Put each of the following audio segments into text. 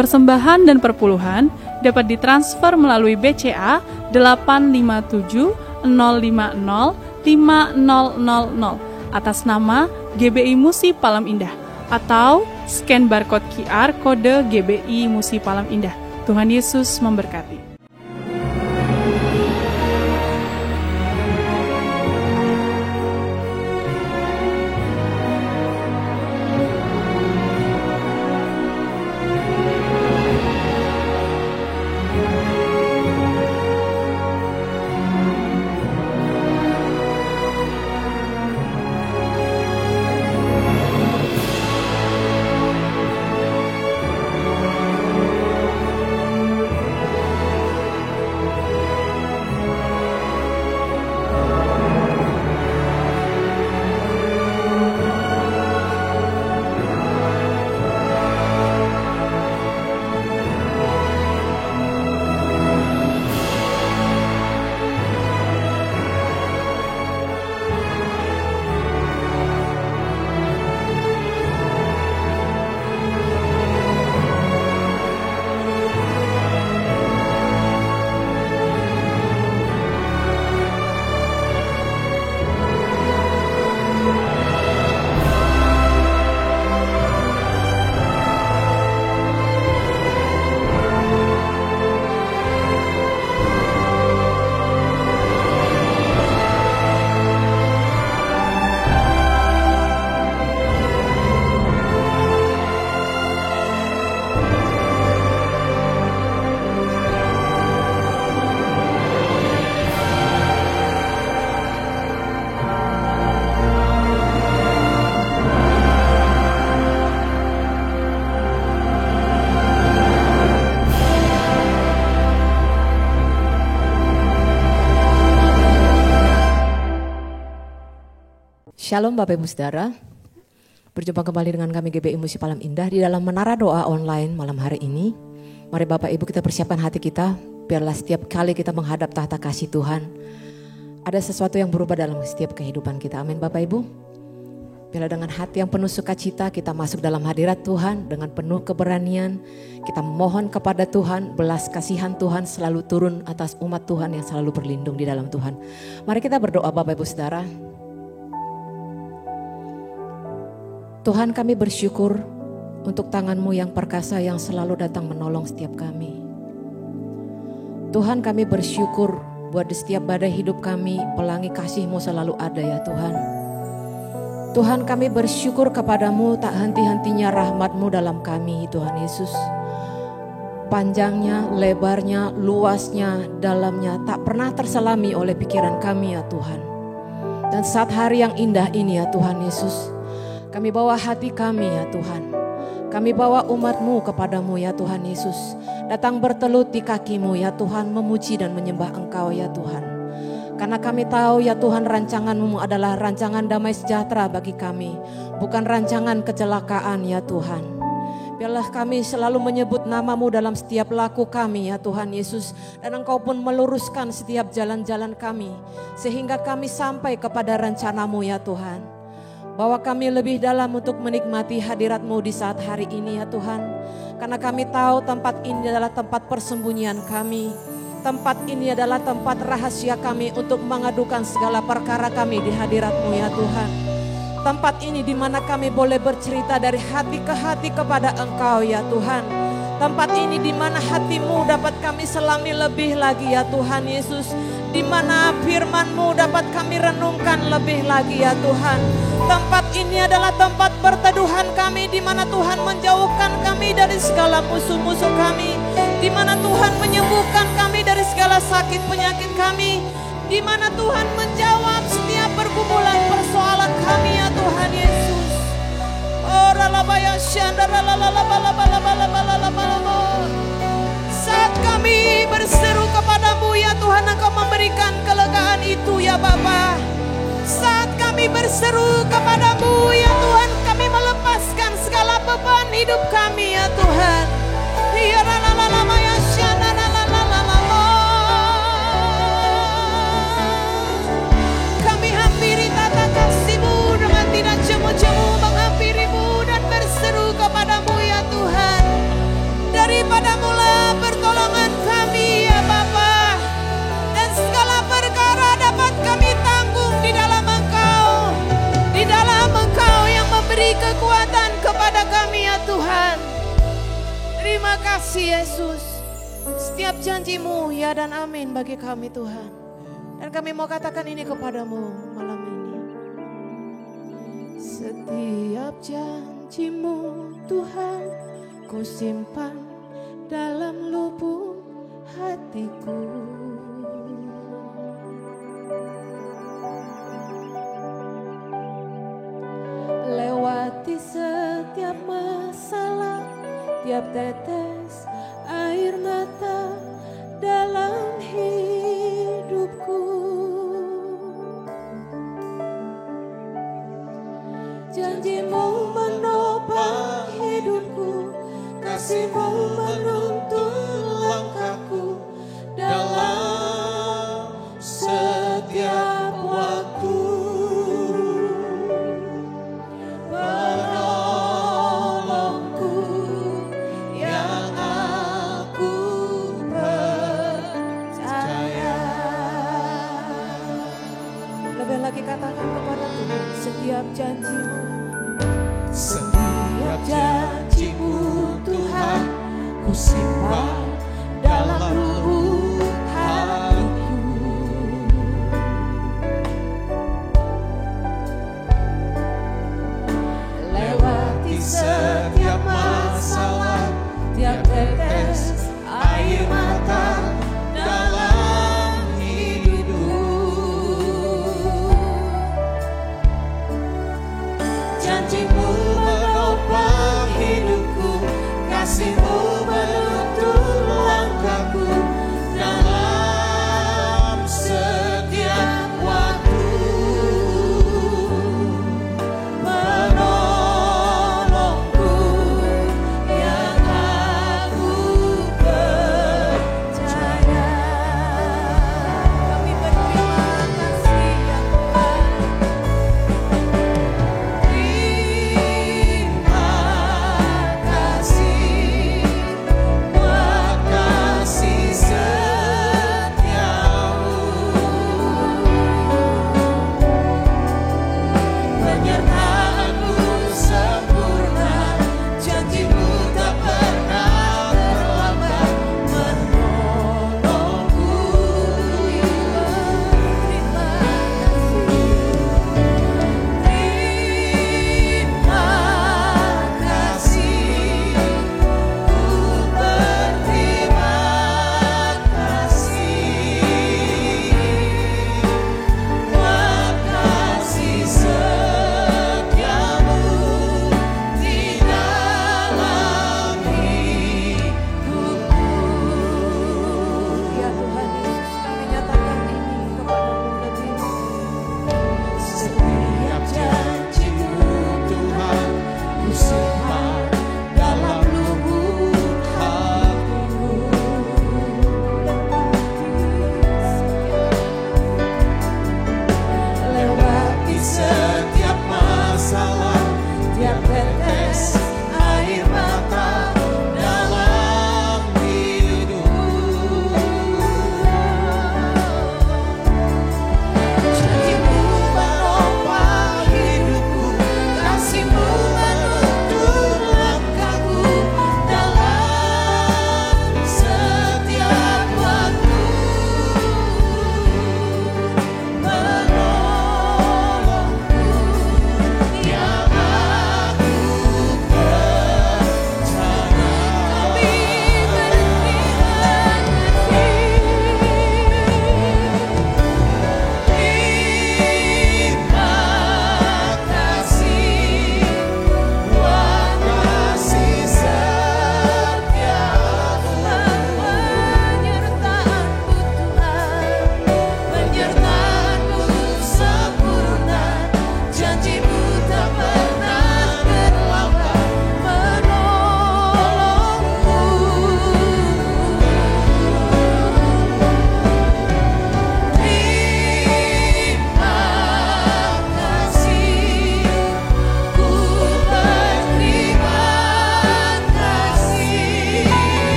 persembahan dan perpuluhan dapat ditransfer melalui BCA 857 050 5000 atas nama GBI Musi Palam Indah atau scan barcode QR kode GBI Musi Palam Indah. Tuhan Yesus memberkati. Shalom Bapak Ibu Saudara, berjumpa kembali dengan kami GBI Musi Palam Indah di dalam Menara Doa Online malam hari ini. Mari Bapak Ibu kita persiapkan hati kita, biarlah setiap kali kita menghadap tahta kasih Tuhan, ada sesuatu yang berubah dalam setiap kehidupan kita. Amin Bapak Ibu. Biarlah dengan hati yang penuh sukacita kita masuk dalam hadirat Tuhan dengan penuh keberanian. Kita mohon kepada Tuhan, belas kasihan Tuhan selalu turun atas umat Tuhan yang selalu berlindung di dalam Tuhan. Mari kita berdoa Bapak Ibu Saudara. Tuhan, kami bersyukur untuk tangan-Mu yang perkasa yang selalu datang menolong setiap kami. Tuhan, kami bersyukur buat di setiap badai hidup kami, pelangi kasih-Mu selalu ada ya Tuhan. Tuhan, kami bersyukur kepadamu, tak henti-hentinya rahmat-Mu dalam kami Tuhan Yesus. Panjangnya, lebarnya, luasnya, dalamnya tak pernah terselami oleh pikiran kami ya Tuhan. Dan saat hari yang indah ini ya Tuhan Yesus, kami bawa hati kami ya Tuhan. Kami bawa umat-Mu kepadamu ya Tuhan Yesus. Datang bertelut di kaki-Mu ya Tuhan, memuji dan menyembah Engkau ya Tuhan. Karena kami tahu ya Tuhan, rancangan-Mu adalah rancangan damai sejahtera bagi kami, bukan rancangan kecelakaan ya Tuhan. Biarlah kami selalu menyebut nama-Mu dalam setiap laku kami ya Tuhan Yesus. Dan Engkau pun meluruskan setiap jalan-jalan kami, sehingga kami sampai kepada rencana-Mu ya Tuhan. Bawa kami lebih dalam untuk menikmati hadirat-Mu di saat hari ini ya Tuhan. Karena kami tahu tempat ini adalah tempat persembunyian kami. Tempat ini adalah tempat rahasia kami untuk mengadukan segala perkara kami di hadirat-Mu ya Tuhan. Tempat ini di mana kami boleh bercerita dari hati ke hati kepada Engkau ya Tuhan. Tempat ini di mana hati-Mu dapat kami selami lebih lagi ya Tuhan Yesus. Di mana firman-Mu dapat kami renungkan lebih lagi ya Tuhan. Tempat ini adalah tempat perteduhan kami, di mana Tuhan menjauhkan kami dari segala musuh-musuh kami, di mana Tuhan menyembuhkan kami dari segala sakit penyakit kami, di mana Tuhan menjawab setiap pergumulan persoalan kami ya Tuhan Yesus. Oh ralabaya syandara saat kami berseru kepadamu ya Tuhan, Engkau memberikan kelegaan itu ya Bapa. Saat kami berseru kepadamu ya Tuhan, kami melepaskan segala beban hidup kami ya Tuhan. Ya ya kami hampiri tata kasih-Mu dengan tidak cemu-cemu, menghampiri-Mu dan berseru kepadamu ya Tuhan. Dari kepadamu-lah pertolongan kami ya Bapa. Dan segala perkara dapat kami tanggung di dalam Engkau. Di dalam Engkau yang memberi kekuatan kepada kami ya Tuhan. Terima kasih Yesus. Setiap janji-Mu ya dan amin bagi kami Tuhan. Dan kami mau katakan ini kepadamu malam ini. Setiap janji-Mu Tuhan, ku simpan dalam lubuk hatiku. Lewati setiap masalah, tiap tetes air mata dalam hidupku. Janji-Mu menopang hidupku, kasih-Mu menuntun langkahku dalam setiap waktu. Penolongku yang aku percaya. Lebih lagi katakan kepada Tuhan, setiap janji-Mu, setiap janji-Mu Tuhan, ku simpan dalam lubuk hatiku. Lewati setiap masalah, tiap tetes air mata dalam hidupku. Janji-Mu menopang hidupku, kasih-Mu menuntun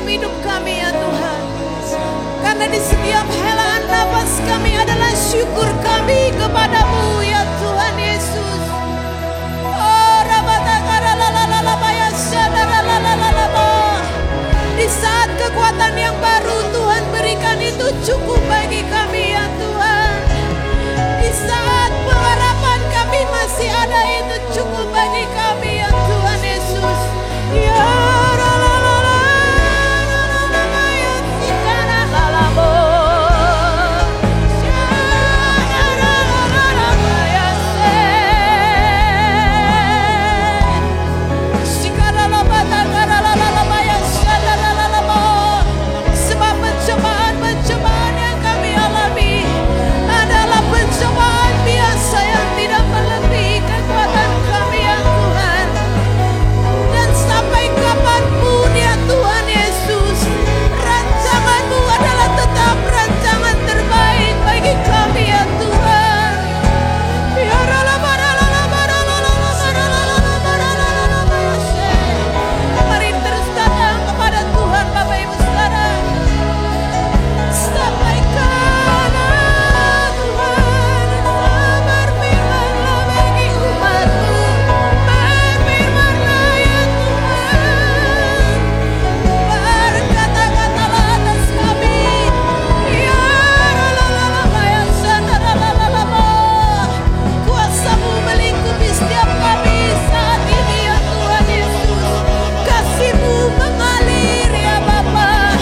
dalam hidup kami ya Tuhan. Karena di setiap helaan nafas kami adalah syukur kami kepadamu ya Tuhan Yesus. Di saat kekuatan yang baru Tuhan berikan itu cukup bagi kami ya Tuhan. Di saat pengharapan kami masih ada itu cukup bagi kami ya Tuhan Yesus. Ya pencobaan yang kami alami adalah pencobaan biasa yang tidak melebihi kekuatan kami ya Tuhan. Dan sampai kapanpun ya Tuhan Yesus, rancangan-Mu adalah tetap rancangan terbaik bagi kami ya Tuhan. Ya mari terus datang kepada Tuhan Bapak Ibu Saudara. Sampaikanlah Tuhan, berfirmanlah bagi umat-Mu, berfirmanlah ya Tuhan, berkata-katalah atas kami, ya lalalala yang sanaralalala, kuasa-Mu melingkupi setiap kami saat ini ya Tuhan Yesus, kasih-Mu mengalir ya Bapa,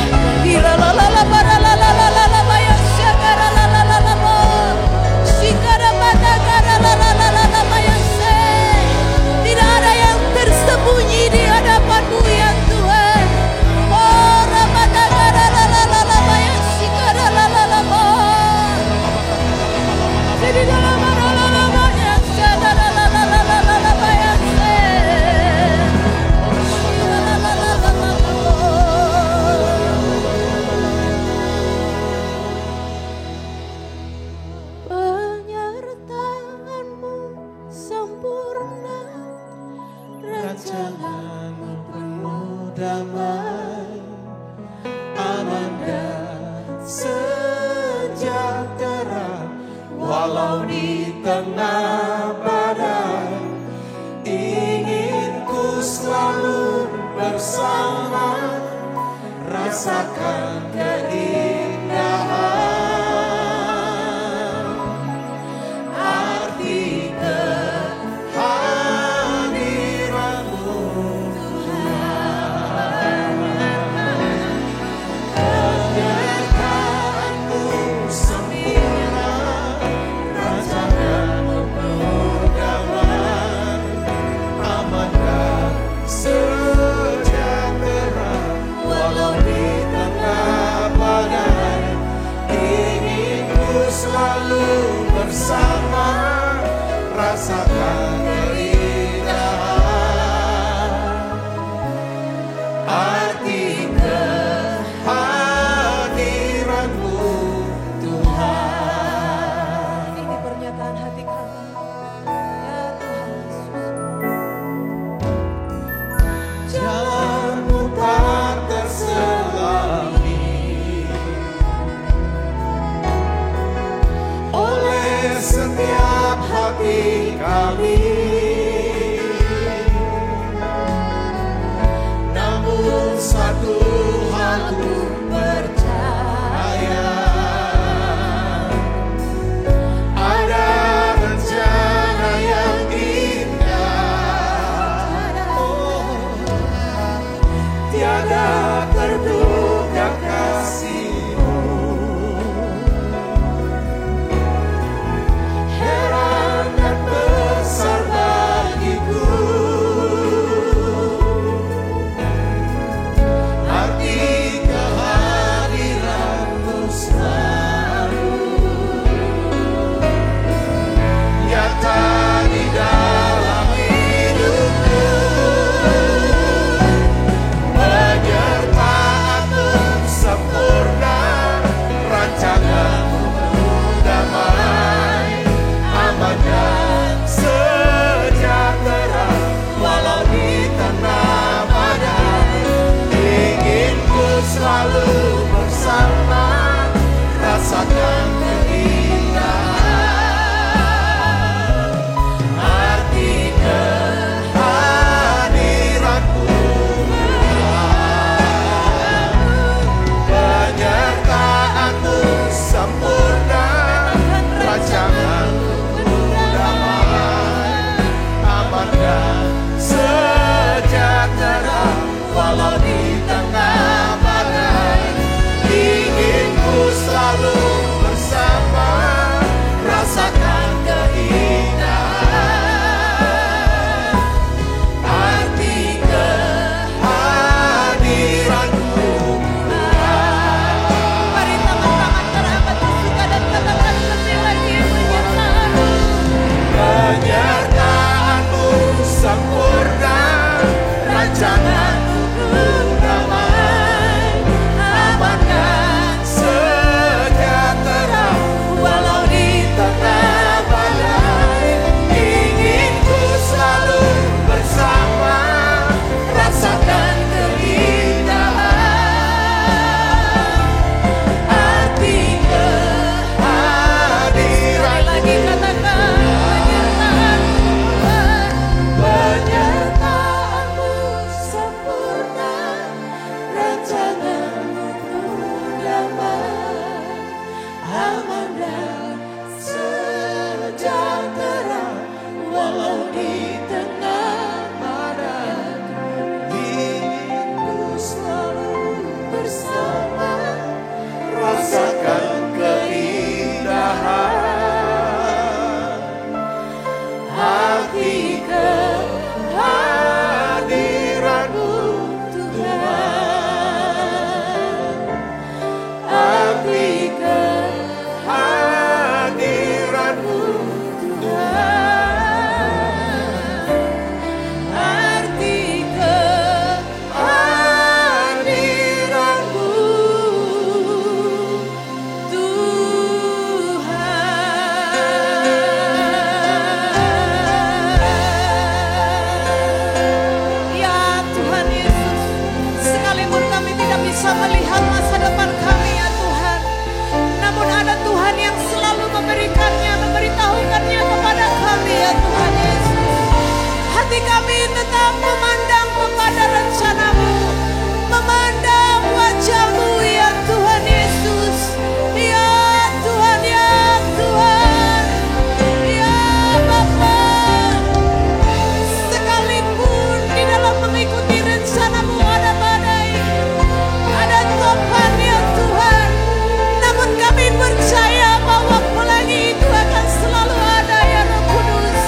ilalalala baralalalala yang syakaralalala, shikarabatagaralalala yang tidak ada yang tersembunyi di hadapan-Mu ya Tuhan. Oh rabatagaralalala yang shikaralalala, jadi dalam aralalala yang syakaralalala yang penyertaan-Mu sempurna, Rancangan-Mu penuh damai, aman dan sejahtera. Walau di tengah badai, ingin ku selalu bersama, rasakan keindahan arti kehadiran-Mu Tuhan. Kenyataanmu sempurna, rancangan-Mu penuh damai, aman dan sejahtera. Walau di tengah badai, ingin ku selalu bersama, rasakan keindahan arti kehadiran-Mu Tuhan. ini pernyataan hati kami ya Tuhan Yesus. Jalan-Mu tak terselami oleh setiap hati kami. sempurna, rancangan-Mu untuk damai, aman dan sejahtera. Walau di tengah badai, ingin ku selalu bersama, rasakan keindahan arti kehadiran. Lagi katakan penyertaan-Mu sempurna, rancangan-Mu damai, aman dan sejahtera. Walau di tengah badai, ingin ku selalu bersama, rasakan keindahan arti kehadiran-Mu Tuhan, arti kehadiran-Mu Tuhan, arti kehadiran-Mu Tuhan. Ya Tuhan Yesus, sekalipun kami tidak bisa melihat masa depan kami ya Tuhan, namun ada Tuhan yang selalu memberikannya, memberitahukannya kepada kami ya Tuhan Yesus. Hati kami tetap memandang kepada rencana-Mu, memandang wajah-Mu ya Tuhan Yesus. Ya Tuhan, ya Tuhan, ya Bapa. Sekalipun di dalam mengikuti rencana-Mu ada badai, ada topan ya Tuhan, namun kami percaya bahwa pelangi itu akan selalu ada ya Roh Kudus.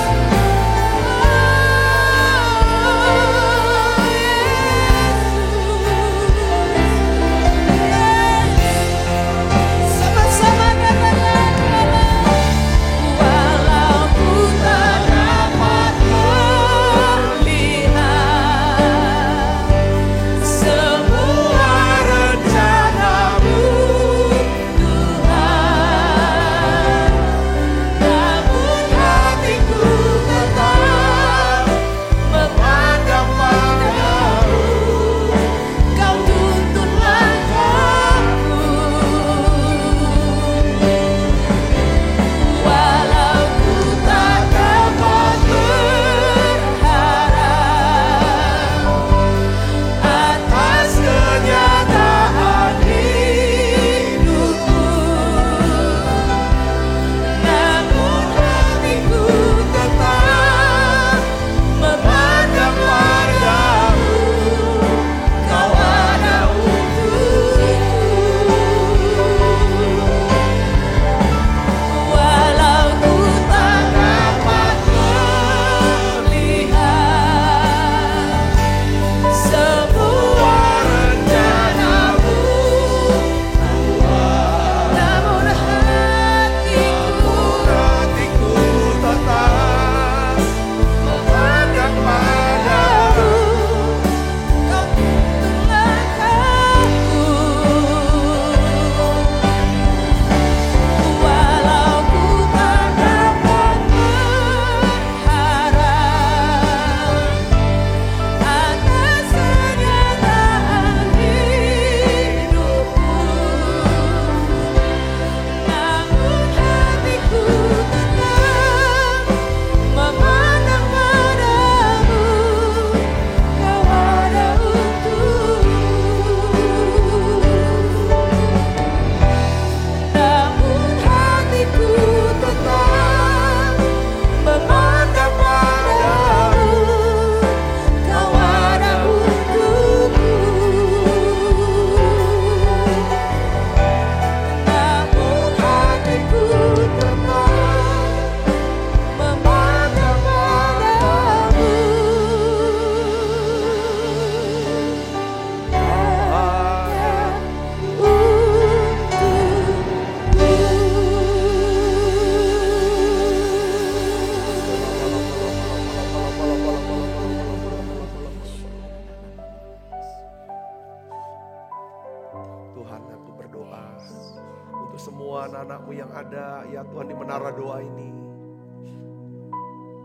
semua anak-anak-Mu yang ada ya Tuhan di menara doa ini.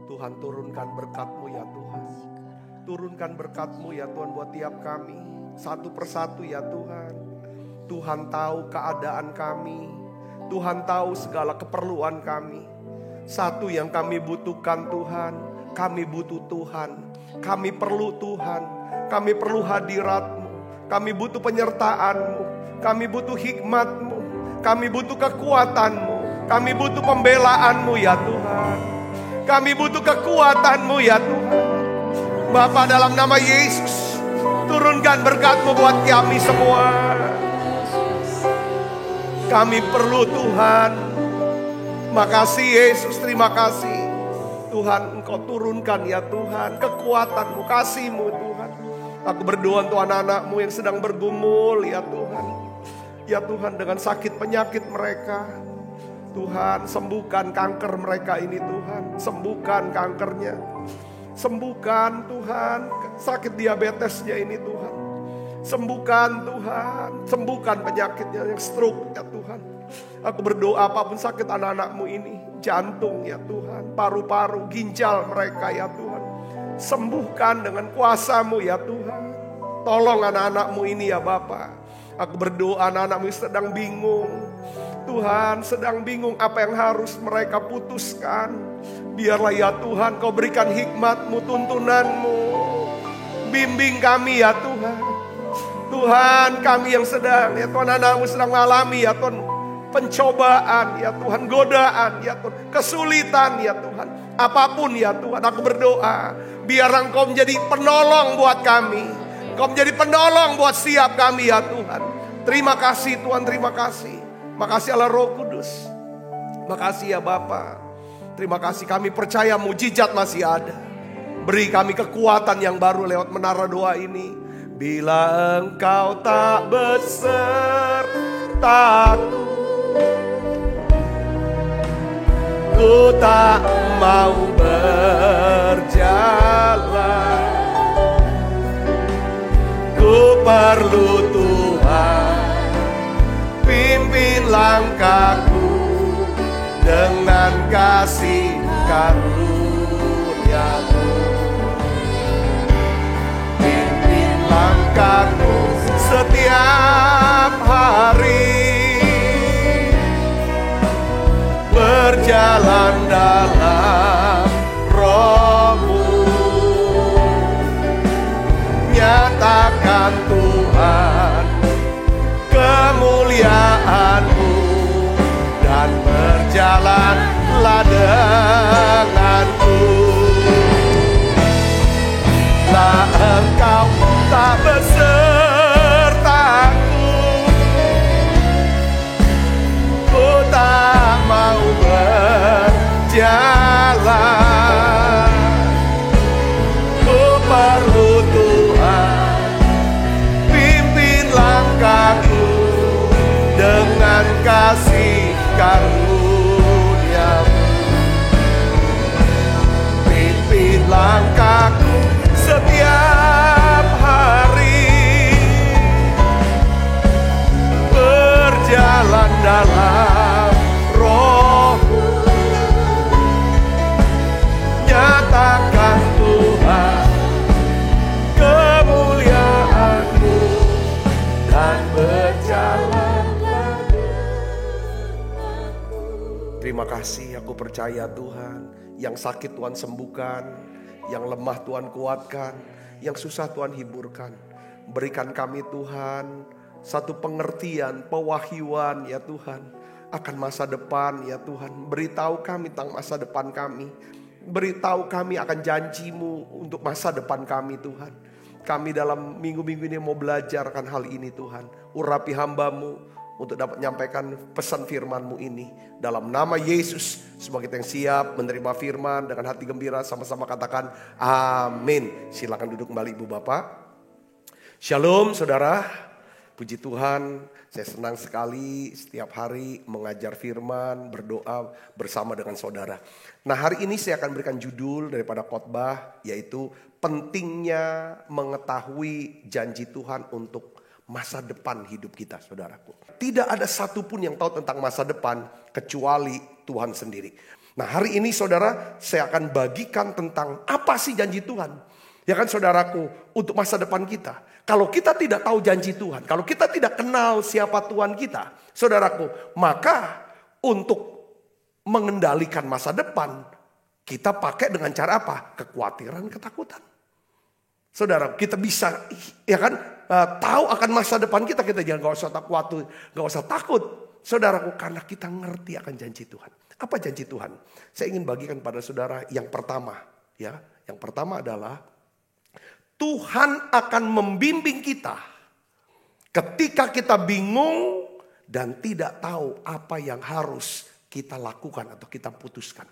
Tuhan turunkan berkat-Mu ya Tuhan. Turunkan berkat-Mu ya Tuhan buat tiap kami. Satu persatu ya Tuhan. Tuhan tahu keadaan kami. Tuhan tahu segala keperluan kami. Satu yang kami butuhkan Tuhan. Kami butuh Tuhan. Kami perlu Tuhan. Kami perlu hadirat-Mu. Kami butuh penyertaan-Mu. Kami butuh hikmat-Mu. Kami butuh kekuatan-Mu. Kami butuh pembelaan-Mu ya Tuhan. Kami butuh kekuatan-Mu ya Tuhan. Bapa, dalam nama Yesus, turunkan berkat-Mu buat kami semua. Kami perlu Tuhan. Makasih Yesus, terima kasih. Tuhan, Engkau turunkan ya Tuhan kekuatan-Mu, kasih-Mu Tuhan. Aku berdoa untuk anak-anak-Mu yang sedang bergumul ya Tuhan. Ya Tuhan, dengan sakit penyakit mereka. Tuhan, sembuhkan kanker mereka ini Tuhan. Sembuhkan kankernya. Sembuhkan Tuhan sakit diabetesnya ini Tuhan. Sembuhkan Tuhan. Sembuhkan penyakitnya yang stroke ya Tuhan. Aku berdoa apapun sakit anak-anak-Mu ini. Jantung ya Tuhan. Paru-paru, ginjal mereka ya Tuhan. Sembuhkan dengan kuasa-Mu ya Tuhan. Tolong anak-anak-Mu ini ya Bapa. Aku berdoa anak-anak-Mu sedang bingung. Tuhan sedang bingung apa yang harus mereka putuskan. Biarlah ya Tuhan Kau berikan hikmat-Mu, tuntunan-Mu. Bimbing kami ya Tuhan. Tuhan, kami yang sedang ya Tuhan, anak-anak-Mu sedang mengalami ya Tuhan pencobaan ya Tuhan, godaan ya Tuhan, kesulitan ya Tuhan. Apapun ya Tuhan, aku berdoa biar Engkau menjadi penolong buat kami. Engkau menjadi penolong buat setiap kami ya Tuhan. Terima kasih Tuhan, terima kasih. Makasih Allah Roh Kudus. Makasih ya Bapa. Terima kasih, kami percaya mujizat masih ada. Beri kami kekuatan yang baru lewat menara doa ini. Bila Engkau tak besertaku, ku tak mau berjalan. Ku perlu Tuhan, pimpin langkahku dengan kasih karunia-Mu. Pimpin langkahku setiap hari, berjalan dalam Roh-Mu. Nyatakan Tuhan kemuliaan-Mu, dan berjalanlah denganku. Lah Engkau tak besertaku, ku tak mau berjalan. Ku perlu Tuhan, pimpin langkahku dengan kasih karunia-Mu. Pimpin langkahku setiap hari, berjalan dalam Roh-Mu. Nyatakan Tuhan kemuliaan-Mu, dan berjalanlah denganku. Terima kasih, aku percaya Tuhan. Yang sakit Tuhan sembuhkan, yang lemah Tuhan kuatkan, yang susah Tuhan hiburkan. Berikan kami Tuhan satu pengertian, pewahyuan ya Tuhan akan masa depan ya Tuhan. Beritahu kami tentang masa depan kami. Beritahu kami akan janji-Mu untuk masa depan kami Tuhan. Kami dalam minggu-minggu ini mau belajar akan hal ini Tuhan. Urapi hamba-Mu untuk dapat menyampaikan pesan firman-Mu ini. Dalam nama Yesus, semua kita yang siap menerima firman dengan hati gembira sama-sama katakan amin. Silakan duduk kembali Ibu Bapak. Shalom saudara. Puji Tuhan, saya senang sekali setiap hari mengajar firman, berdoa bersama dengan saudara. Nah, hari ini saya akan berikan judul daripada khotbah, yaitu pentingnya mengetahui janji Tuhan untuk masa depan hidup kita, saudaraku. Tidak ada satupun yang tahu tentang masa depan kecuali Tuhan sendiri. Nah, hari ini saudara, saya akan bagikan tentang apa sih janji Tuhan. Ya kan saudaraku, untuk masa depan kita. Kalau kita tidak tahu janji Tuhan, kalau kita tidak kenal siapa Tuhan kita, saudaraku, maka untuk mengendalikan masa depan, kita pakai dengan cara apa? Kekhawatiran, ketakutan. Saudara, kita bisa ya kan tahu akan masa depan kita jangan gak usah takut, gak usah takut. Saudaraku, karena kita ngerti akan janji Tuhan. Apa janji Tuhan? Saya ingin bagikan pada saudara yang pertama, ya. Yang pertama adalah Tuhan akan membimbing kita ketika kita bingung dan tidak tahu apa yang harus kita lakukan atau kita putuskan.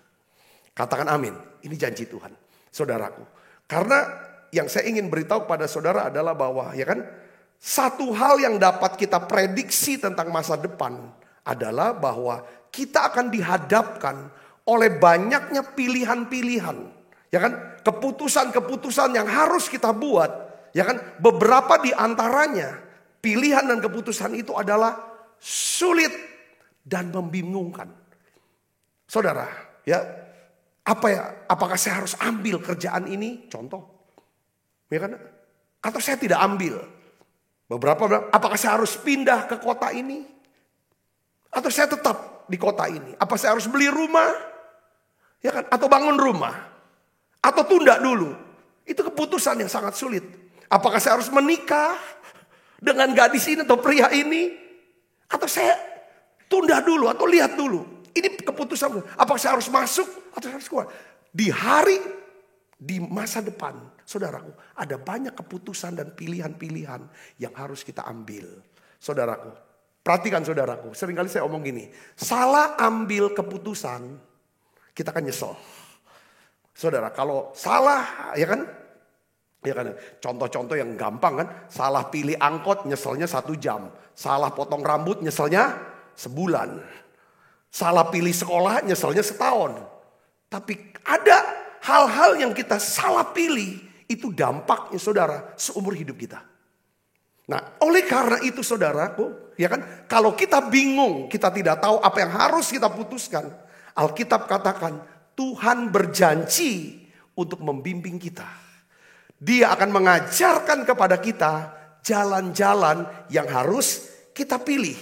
Katakan amin. Ini janji Tuhan, saudaraku. Karena yang saya ingin beritahu pada saudara adalah bahwa ya kan, satu hal yang dapat kita prediksi tentang masa depan adalah bahwa kita akan dihadapkan oleh banyaknya pilihan-pilihan. Ya kan, keputusan-keputusan yang harus kita buat. Ya kan, beberapa di antaranya pilihan dan keputusan itu adalah sulit dan membingungkan. Saudara, ya, apakah saya harus ambil kerjaan ini? Contoh, ya kan? Atau saya tidak ambil? Beberapa bilang, apakah saya harus pindah ke kota ini? Atau saya tetap di kota ini? Apa saya harus beli rumah? Ya kan? Atau bangun rumah? Atau tunda dulu? Itu keputusan yang sangat sulit. Apakah saya harus menikah dengan gadis ini atau pria ini? Atau saya tunda dulu atau lihat dulu? Ini keputusan, apakah saya harus masuk atau saya harus keluar? Di masa depan, saudaraku, ada banyak keputusan dan pilihan-pilihan yang harus kita ambil. Saudaraku, perhatikan saudaraku, seringkali saya omong gini, salah ambil keputusan, kita akan nyesel. Saudara, kalau salah, ya kan, contoh-contoh yang gampang kan, salah pilih angkot nyeselnya 1 jam, salah potong rambut nyeselnya sebulan. Salah pilih sekolah nyeselnya setahun. Tapi ada hal-hal yang kita salah pilih. Itu dampaknya saudara seumur hidup kita. Nah, oleh karena itu saudaraku, ya kan, kalau kita bingung, kita tidak tahu apa yang harus kita putuskan. Alkitab katakan Tuhan berjanji untuk membimbing kita. Dia akan mengajarkan kepada kita jalan-jalan yang harus kita pilih.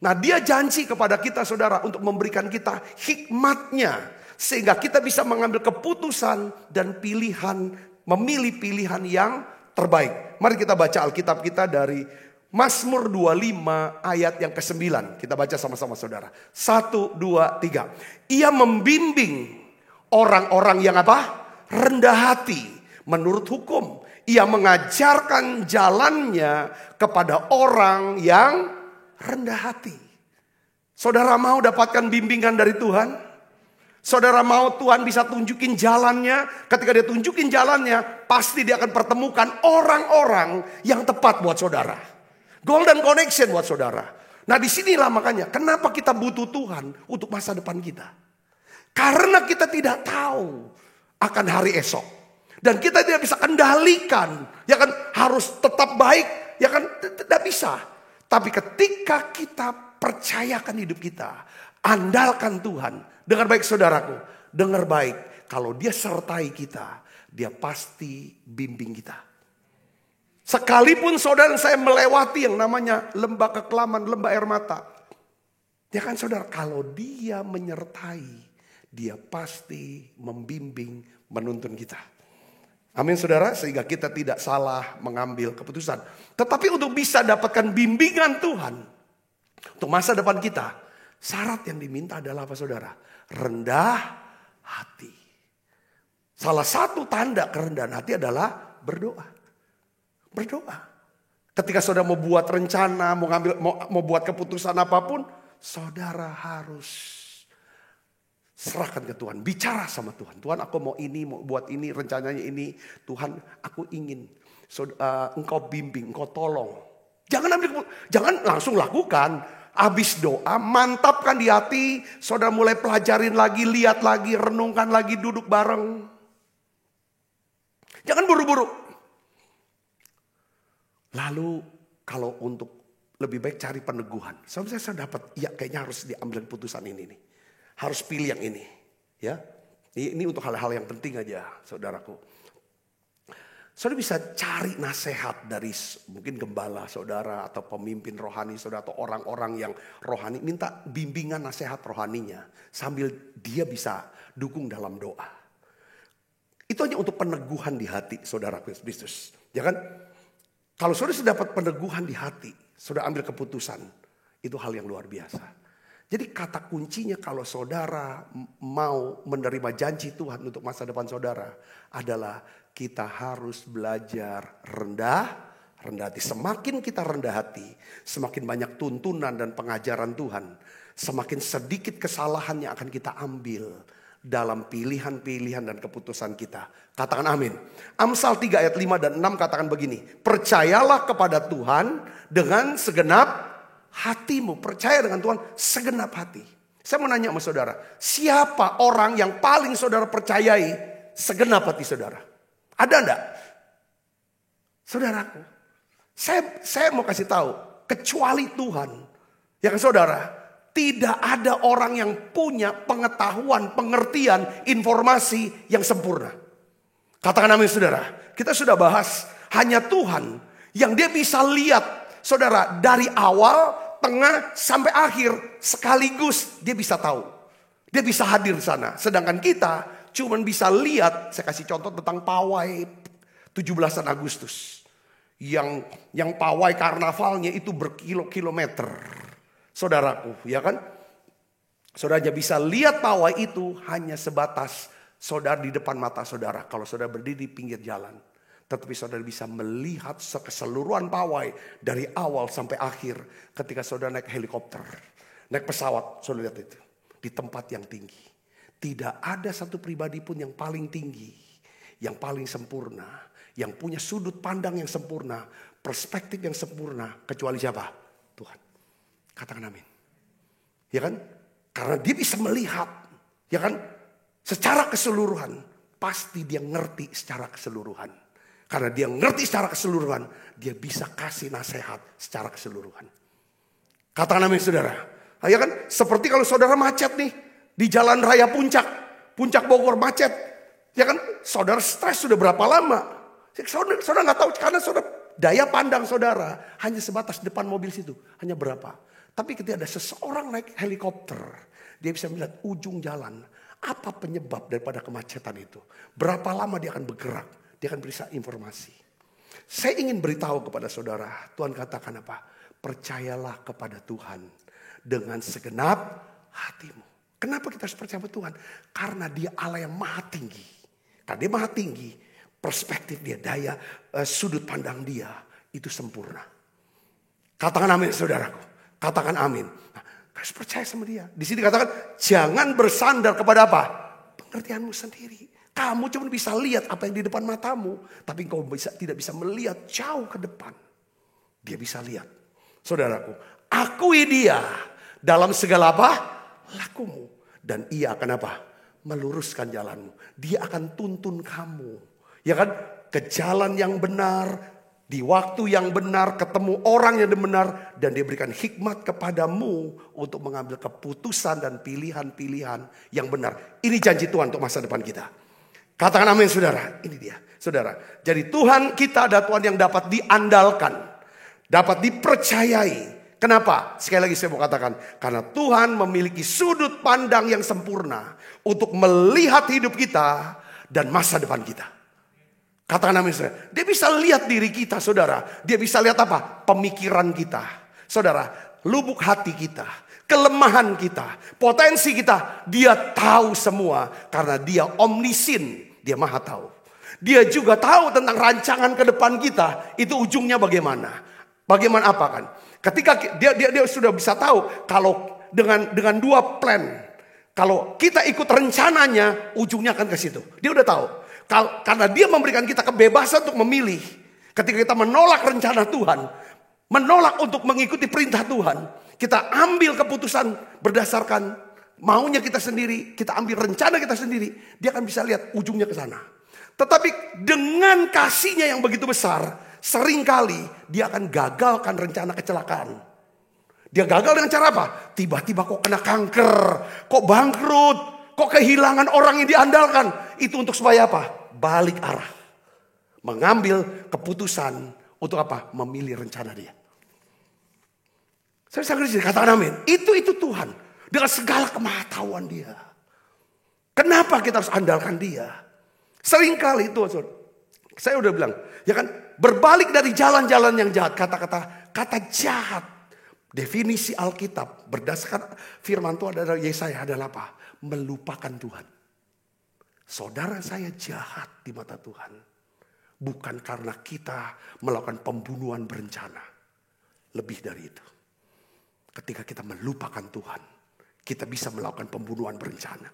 Nah, dia janji kepada kita saudara untuk memberikan kita hikmatnya. Sehingga kita bisa mengambil keputusan dan pilihan, memilih pilihan yang terbaik. Mari kita baca Alkitab kita dari Mazmur 25 ayat yang ke-9. Kita baca sama-sama saudara. 1, 2, 3. Ia membimbing orang-orang yang apa? Rendah hati menurut hukum. Ia mengajarkan jalannya kepada orang yang rendah hati. Saudara mau dapatkan bimbingan dari Tuhan? Saudara mau Tuhan bisa tunjukin jalannya? Ketika dia tunjukin jalannya, pasti dia akan pertemukan orang-orang yang tepat buat saudara. Golden connection buat saudara. Nah, disinilah makanya kenapa kita butuh Tuhan untuk masa depan kita. Karena kita tidak tahu akan hari esok. Dan kita tidak bisa kendalikan. Ya kan, harus tetap baik. Ya kan, tidak bisa. Tapi ketika kita percayakan hidup kita, andalkan Tuhan. Dengar baik saudaraku, dengar baik. Kalau dia sertai kita, dia pasti bimbing kita. Sekalipun saudara saya melewati yang namanya lembah kekelaman, lembah air mata. Ya kan saudara, kalau dia menyertai, dia pasti membimbing, menuntun kita. Amin saudara, sehingga kita tidak salah mengambil keputusan. Tetapi untuk bisa dapatkan bimbingan Tuhan untuk masa depan kita, syarat yang diminta adalah apa saudara? Rendah hati. Salah satu tanda kerendahan hati adalah berdoa. Berdoa. Ketika saudara mau buat rencana, mau buat keputusan apapun, saudara harus serahkan ke Tuhan, bicara sama Tuhan. Tuhan, aku mau ini, mau buat ini, rencananya ini. Tuhan, aku ingin engkau bimbing, engkau tolong. Jangan langsung lakukan. Habis doa, mantapkan di hati. Saudara mulai pelajarin lagi, lihat lagi, renungkan lagi, duduk bareng. Jangan buru-buru. Lalu kalau untuk lebih baik cari peneguhan. Saya dapat, ya kayaknya harus diambil keputusan ini nih. Harus pilih yang ini. Ya, ini untuk hal-hal yang penting aja, saudaraku. Saudara bisa cari nasihat dari mungkin gembala saudara atau pemimpin rohani saudara atau orang-orang yang rohani. Minta bimbingan nasihat rohaninya sambil dia bisa dukung dalam doa. Itu hanya untuk peneguhan di hati saudara Kristus. Ya kan? Kalau saudara sudah dapat peneguhan di hati, saudara ambil keputusan. Itu hal yang luar biasa. Jadi kata kuncinya kalau saudara mau menerima janji Tuhan untuk masa depan saudara adalah kita harus belajar rendah hati. Semakin kita rendah hati, semakin banyak tuntunan dan pengajaran Tuhan. Semakin sedikit kesalahan yang akan kita ambil dalam pilihan-pilihan dan keputusan kita. Katakan amin. Amsal 3 ayat 5 dan 6 katakan begini. Percayalah kepada Tuhan dengan segenap hatimu. Percaya dengan Tuhan segenap hati. Saya mau nanya sama saudara. Siapa orang yang paling saudara percayai segenap hati saudara? Ada enggak? Saudaraku. Saya mau kasih tahu. Kecuali Tuhan. Ya kan saudara? Tidak ada orang yang punya pengetahuan, pengertian, informasi yang sempurna. Katakan amin saudara. Kita sudah bahas hanya Tuhan yang dia bisa lihat saudara dari awal, tengah sampai akhir sekaligus dia bisa tahu. Dia bisa hadir di sana. Sedangkan kita cuman bisa lihat, saya kasih contoh tentang pawai 17 Agustus. Yang pawai karnavalnya itu berkilo-kilometer. Saudaraku, ya kan? Saudara bisa lihat pawai itu hanya sebatas saudara di depan mata saudara. Kalau saudara berdiri di pinggir jalan. Tetapi saudara bisa melihat keseluruhan pawai dari awal sampai akhir ketika saudara naik helikopter. Naik pesawat, saudara lihat itu. Di tempat yang tinggi. Tidak ada satu pribadi pun yang paling tinggi. Yang paling sempurna. Yang punya sudut pandang yang sempurna. Perspektif yang sempurna. Kecuali siapa? Tuhan. Katakan amin. Ya kan? Karena dia bisa melihat. Ya kan? Secara keseluruhan. Pasti dia ngerti secara keseluruhan. Karena dia ngerti secara keseluruhan. Dia bisa kasih nasihat secara keseluruhan. Katakan amin saudara. Ya kan? Seperti kalau saudara macet nih. Di jalan raya puncak. Puncak Bogor macet. Ya kan? Saudara stres sudah berapa lama. Saudara gak tahu. Karena saudara daya pandang saudara. Hanya sebatas depan mobil situ. Hanya berapa. Tapi ketika ada seseorang naik helikopter. Dia bisa melihat ujung jalan. Apa penyebab daripada kemacetan itu. Berapa lama dia akan bergerak. Dia akan beri informasi. Saya ingin beritahu kepada saudara. Tuhan katakan apa? Percayalah kepada Tuhan. Dengan segenap hatimu. Kenapa kita harus percaya pada Tuhan? Karena dia Allah yang maha tinggi. Karena dia maha tinggi. Perspektif dia, daya, sudut pandang dia. Itu sempurna. Katakan amin saudaraku. Katakan amin. Nah, harus percaya sama dia. Di sini katakan jangan bersandar kepada apa? Pengertianmu sendiri. Kamu cuma bisa lihat apa yang di depan matamu. Tapi kau tidak bisa melihat jauh ke depan. Dia bisa lihat. Saudaraku, akui dia dalam segala apa? Lakumu. Dan ia akan apa? Meluruskan jalanmu. Dia akan tuntun kamu. Ya kan? Ke jalan yang benar. Di waktu yang benar, ketemu orang yang benar. Dan dia berikan hikmat kepadamu untuk mengambil keputusan dan pilihan-pilihan yang benar. Ini janji Tuhan untuk masa depan kita. Katakan amin saudara. Ini dia saudara. Jadi Tuhan kita adalah Tuhan yang dapat diandalkan. Dapat dipercayai. Kenapa? Sekali lagi saya mau katakan. Karena Tuhan memiliki sudut pandang yang sempurna. Untuk melihat hidup kita dan masa depan kita. Katakan amin saudara. Dia bisa lihat diri kita saudara. Dia bisa lihat apa? Pemikiran kita. Saudara, lubuk hati kita. Kelemahan kita. Potensi kita. Dia tahu semua. Karena dia omnisin. Dia maha tahu. Dia juga tahu tentang rancangan ke depan kita. Itu ujungnya bagaimana. Bagaimana apa kan? Ketika dia sudah bisa tahu. Kalau dengan dua plan. Kalau kita ikut rencananya. Ujungnya akan ke situ. Dia udah tahu. Karena dia memberikan kita kebebasan untuk memilih. Ketika kita menolak rencana Tuhan. Menolak untuk mengikuti perintah Tuhan. Kita ambil keputusan berdasarkan maunya kita sendiri. Kita ambil rencana kita sendiri. Dia akan bisa lihat ujungnya ke sana. Tetapi dengan kasihnya yang begitu besar. Seringkali dia akan gagalkan rencana kecelakaan. Dia gagal dengan cara apa? Tiba-tiba kok kena kanker, kok bangkrut, kok kehilangan orang yang diandalkan. Itu untuk supaya apa? Balik arah. Mengambil keputusan untuk apa? Memilih rencana dia. Saya bisa ngerti, katakan amin. Itu Tuhan. Dengan segala kemahatauan dia. Kenapa kita harus andalkan dia? Seringkali itu, saya udah bilang, ya kan, berbalik dari jalan-jalan yang jahat. Kata jahat, definisi Alkitab berdasarkan firman Tuhan adalah Yesaya adalah apa? Melupakan Tuhan. Saudara saya jahat di mata Tuhan. Bukan karena kita melakukan pembunuhan berencana. Lebih dari itu. Ketika kita melupakan Tuhan, kita bisa melakukan pembunuhan berencana.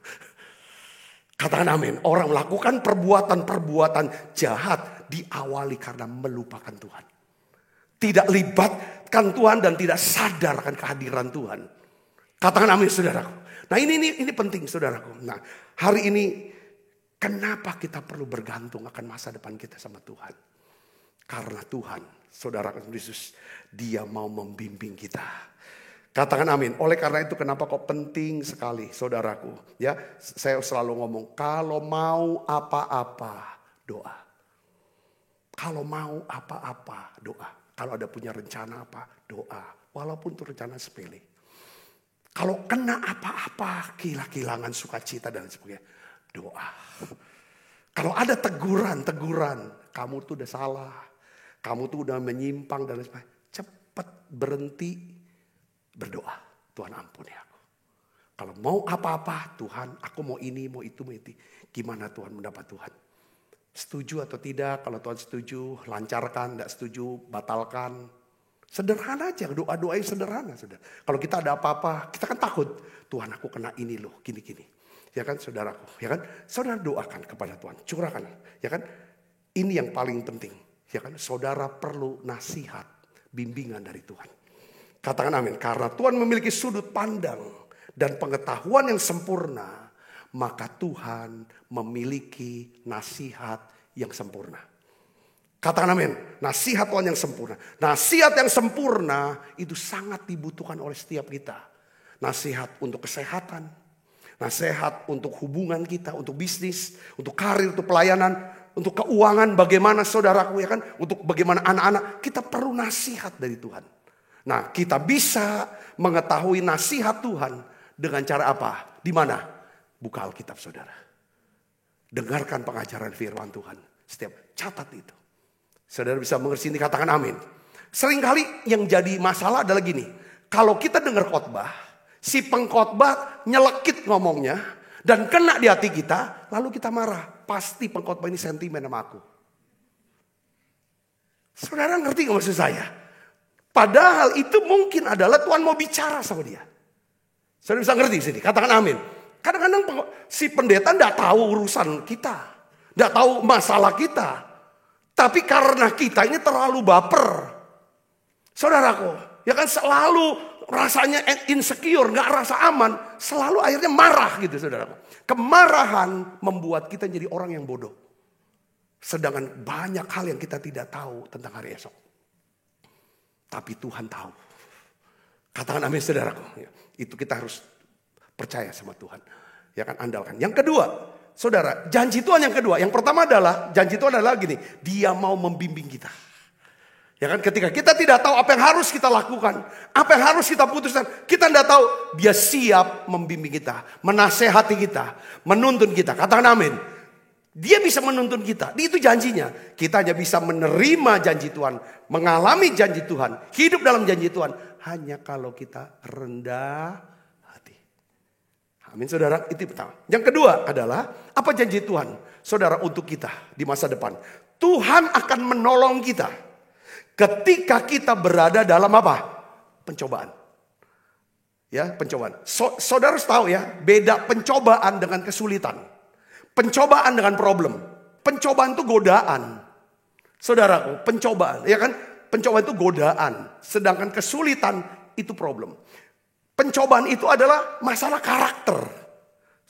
Katakan amin. Orang melakukan perbuatan-perbuatan jahat diawali karena melupakan Tuhan. Tidak libatkan Tuhan dan tidak sadar akan kehadiran Tuhan. Katakan amin, saudaraku. Nah ini penting, saudaraku. Nah hari ini kenapa kita perlu bergantung akan masa depan kita sama Tuhan? Karena Tuhan, saudara Yesus, Dia mau membimbing kita. Katakan amin. Oleh karena itu kenapa kok penting sekali saudaraku. Ya, saya selalu ngomong kalau mau apa-apa doa. Kalau mau apa-apa doa. Kalau ada punya rencana apa doa. Walaupun itu rencana sepele. Kalau kena apa-apa kehilangan sukacita dan sebagainya doa. Kalau ada teguran, kamu tuh udah salah. Kamu tuh udah menyimpang dan sebagainya. Cepat berhenti. Berdoa, Tuhan ampuni aku. Kalau mau apa-apa, Tuhan aku mau ini, mau itu, mau itu. Gimana Tuhan mendapat Tuhan? Setuju atau tidak? Kalau Tuhan setuju, lancarkan. Tidak setuju, batalkan. Sederhana aja, doa-doa yang sederhana. Saudara. Kalau kita ada apa-apa, kita kan takut. Tuhan aku kena ini loh, gini-gini. Ya kan saudaraku, ya kan? Saudara doakan kepada Tuhan, curahkan. Ya kan? Ini yang paling penting. Ya kan? Saudara perlu nasihat, bimbingan dari Tuhan. Katakan amin. Karena Tuhan memiliki sudut pandang dan pengetahuan yang sempurna, maka Tuhan memiliki nasihat yang sempurna. Katakan amin. Nasihat Tuhan yang sempurna. Nasihat yang sempurna itu sangat dibutuhkan oleh setiap kita. Nasihat untuk kesehatan, nasihat untuk hubungan kita, untuk bisnis, untuk karir, untuk pelayanan, untuk keuangan, bagaimana saudaraku ya kan, untuk bagaimana anak-anak, kita perlu nasihat dari Tuhan. Nah, kita bisa mengetahui nasihat Tuhan dengan cara apa? Di mana? Buka Alkitab, saudara. Dengarkan pengajaran firman Tuhan. Setiap catat itu. Saudara bisa mengerti ini, katakan amin. Seringkali yang jadi masalah adalah gini. Kalau kita dengar khotbah, si pengkhotbah nyelekit ngomongnya dan kena di hati kita, lalu kita marah. Pasti pengkhotbah ini sentimen sama aku. Saudara ngerti gak maksud saya? Padahal itu mungkin adalah Tuhan mau bicara sama dia. Saudara bisa ngerti sini, katakan amin. Kadang-kadang si pendeta tidak tahu urusan kita. Tidak tahu masalah kita. Tapi karena kita ini terlalu baper. Saudaraku, ya kan selalu rasanya insecure, gak rasa aman. Selalu akhirnya marah gitu saudaraku. Kemarahan membuat kita jadi orang yang bodoh. Sedangkan banyak hal yang kita tidak tahu tentang hari esok. Tapi Tuhan tahu. Katakan amin saudaraku. Itu kita harus percaya sama Tuhan. Ya kan, andalkan. Yang kedua, saudara, janji Tuhan yang kedua. Yang pertama adalah, janji Tuhan adalah gini. Dia mau membimbing kita. Ya kan, ketika kita tidak tahu apa yang harus kita lakukan. Apa yang harus kita putuskan. Kita tidak tahu. Dia siap membimbing kita. Menasehati kita. Menuntun kita. Katakan amin. Dia bisa menuntun kita. Itu janjinya. Kita hanya bisa menerima janji Tuhan. Mengalami janji Tuhan. Hidup dalam janji Tuhan. Hanya kalau kita rendah hati. Amin saudara. Itu pertama. Yang kedua adalah. Apa janji Tuhan? Saudara untuk kita di masa depan. Tuhan akan menolong kita. Ketika kita berada dalam apa? Pencobaan. Ya, pencobaan. Saudara harus tahu ya. Beda pencobaan dengan kesulitan. Pencobaan dengan problem. Pencobaan itu godaan. Saudaraku, pencobaan. Ya kan? Pencobaan itu godaan. Sedangkan kesulitan itu problem. Pencobaan itu adalah masalah karakter.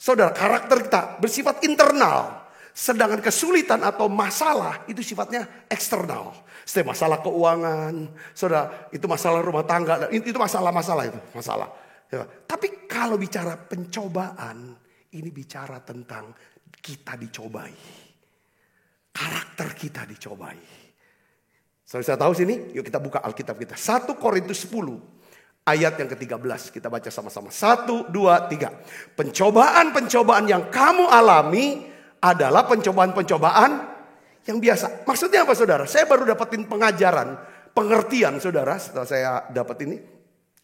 Saudara, karakter kita bersifat internal. Sedangkan kesulitan atau masalah itu sifatnya eksternal. Setiap masalah keuangan, saudara, itu masalah rumah tangga, itu masalah-masalah itu, masalah. Ya. Tapi kalau bicara pencobaan, ini bicara tentang kita dicobai. Karakter kita dicobai. Saya tahu sini, yuk kita buka Alkitab kita. 1 Korintus 10 ayat yang ke-13. Kita baca sama-sama. 1, 2, 3. Pencobaan-pencobaan yang kamu alami adalah pencobaan-pencobaan yang biasa. Maksudnya apa saudara? Saya baru dapetin pengajaran, pengertian saudara setelah saya dapat ini.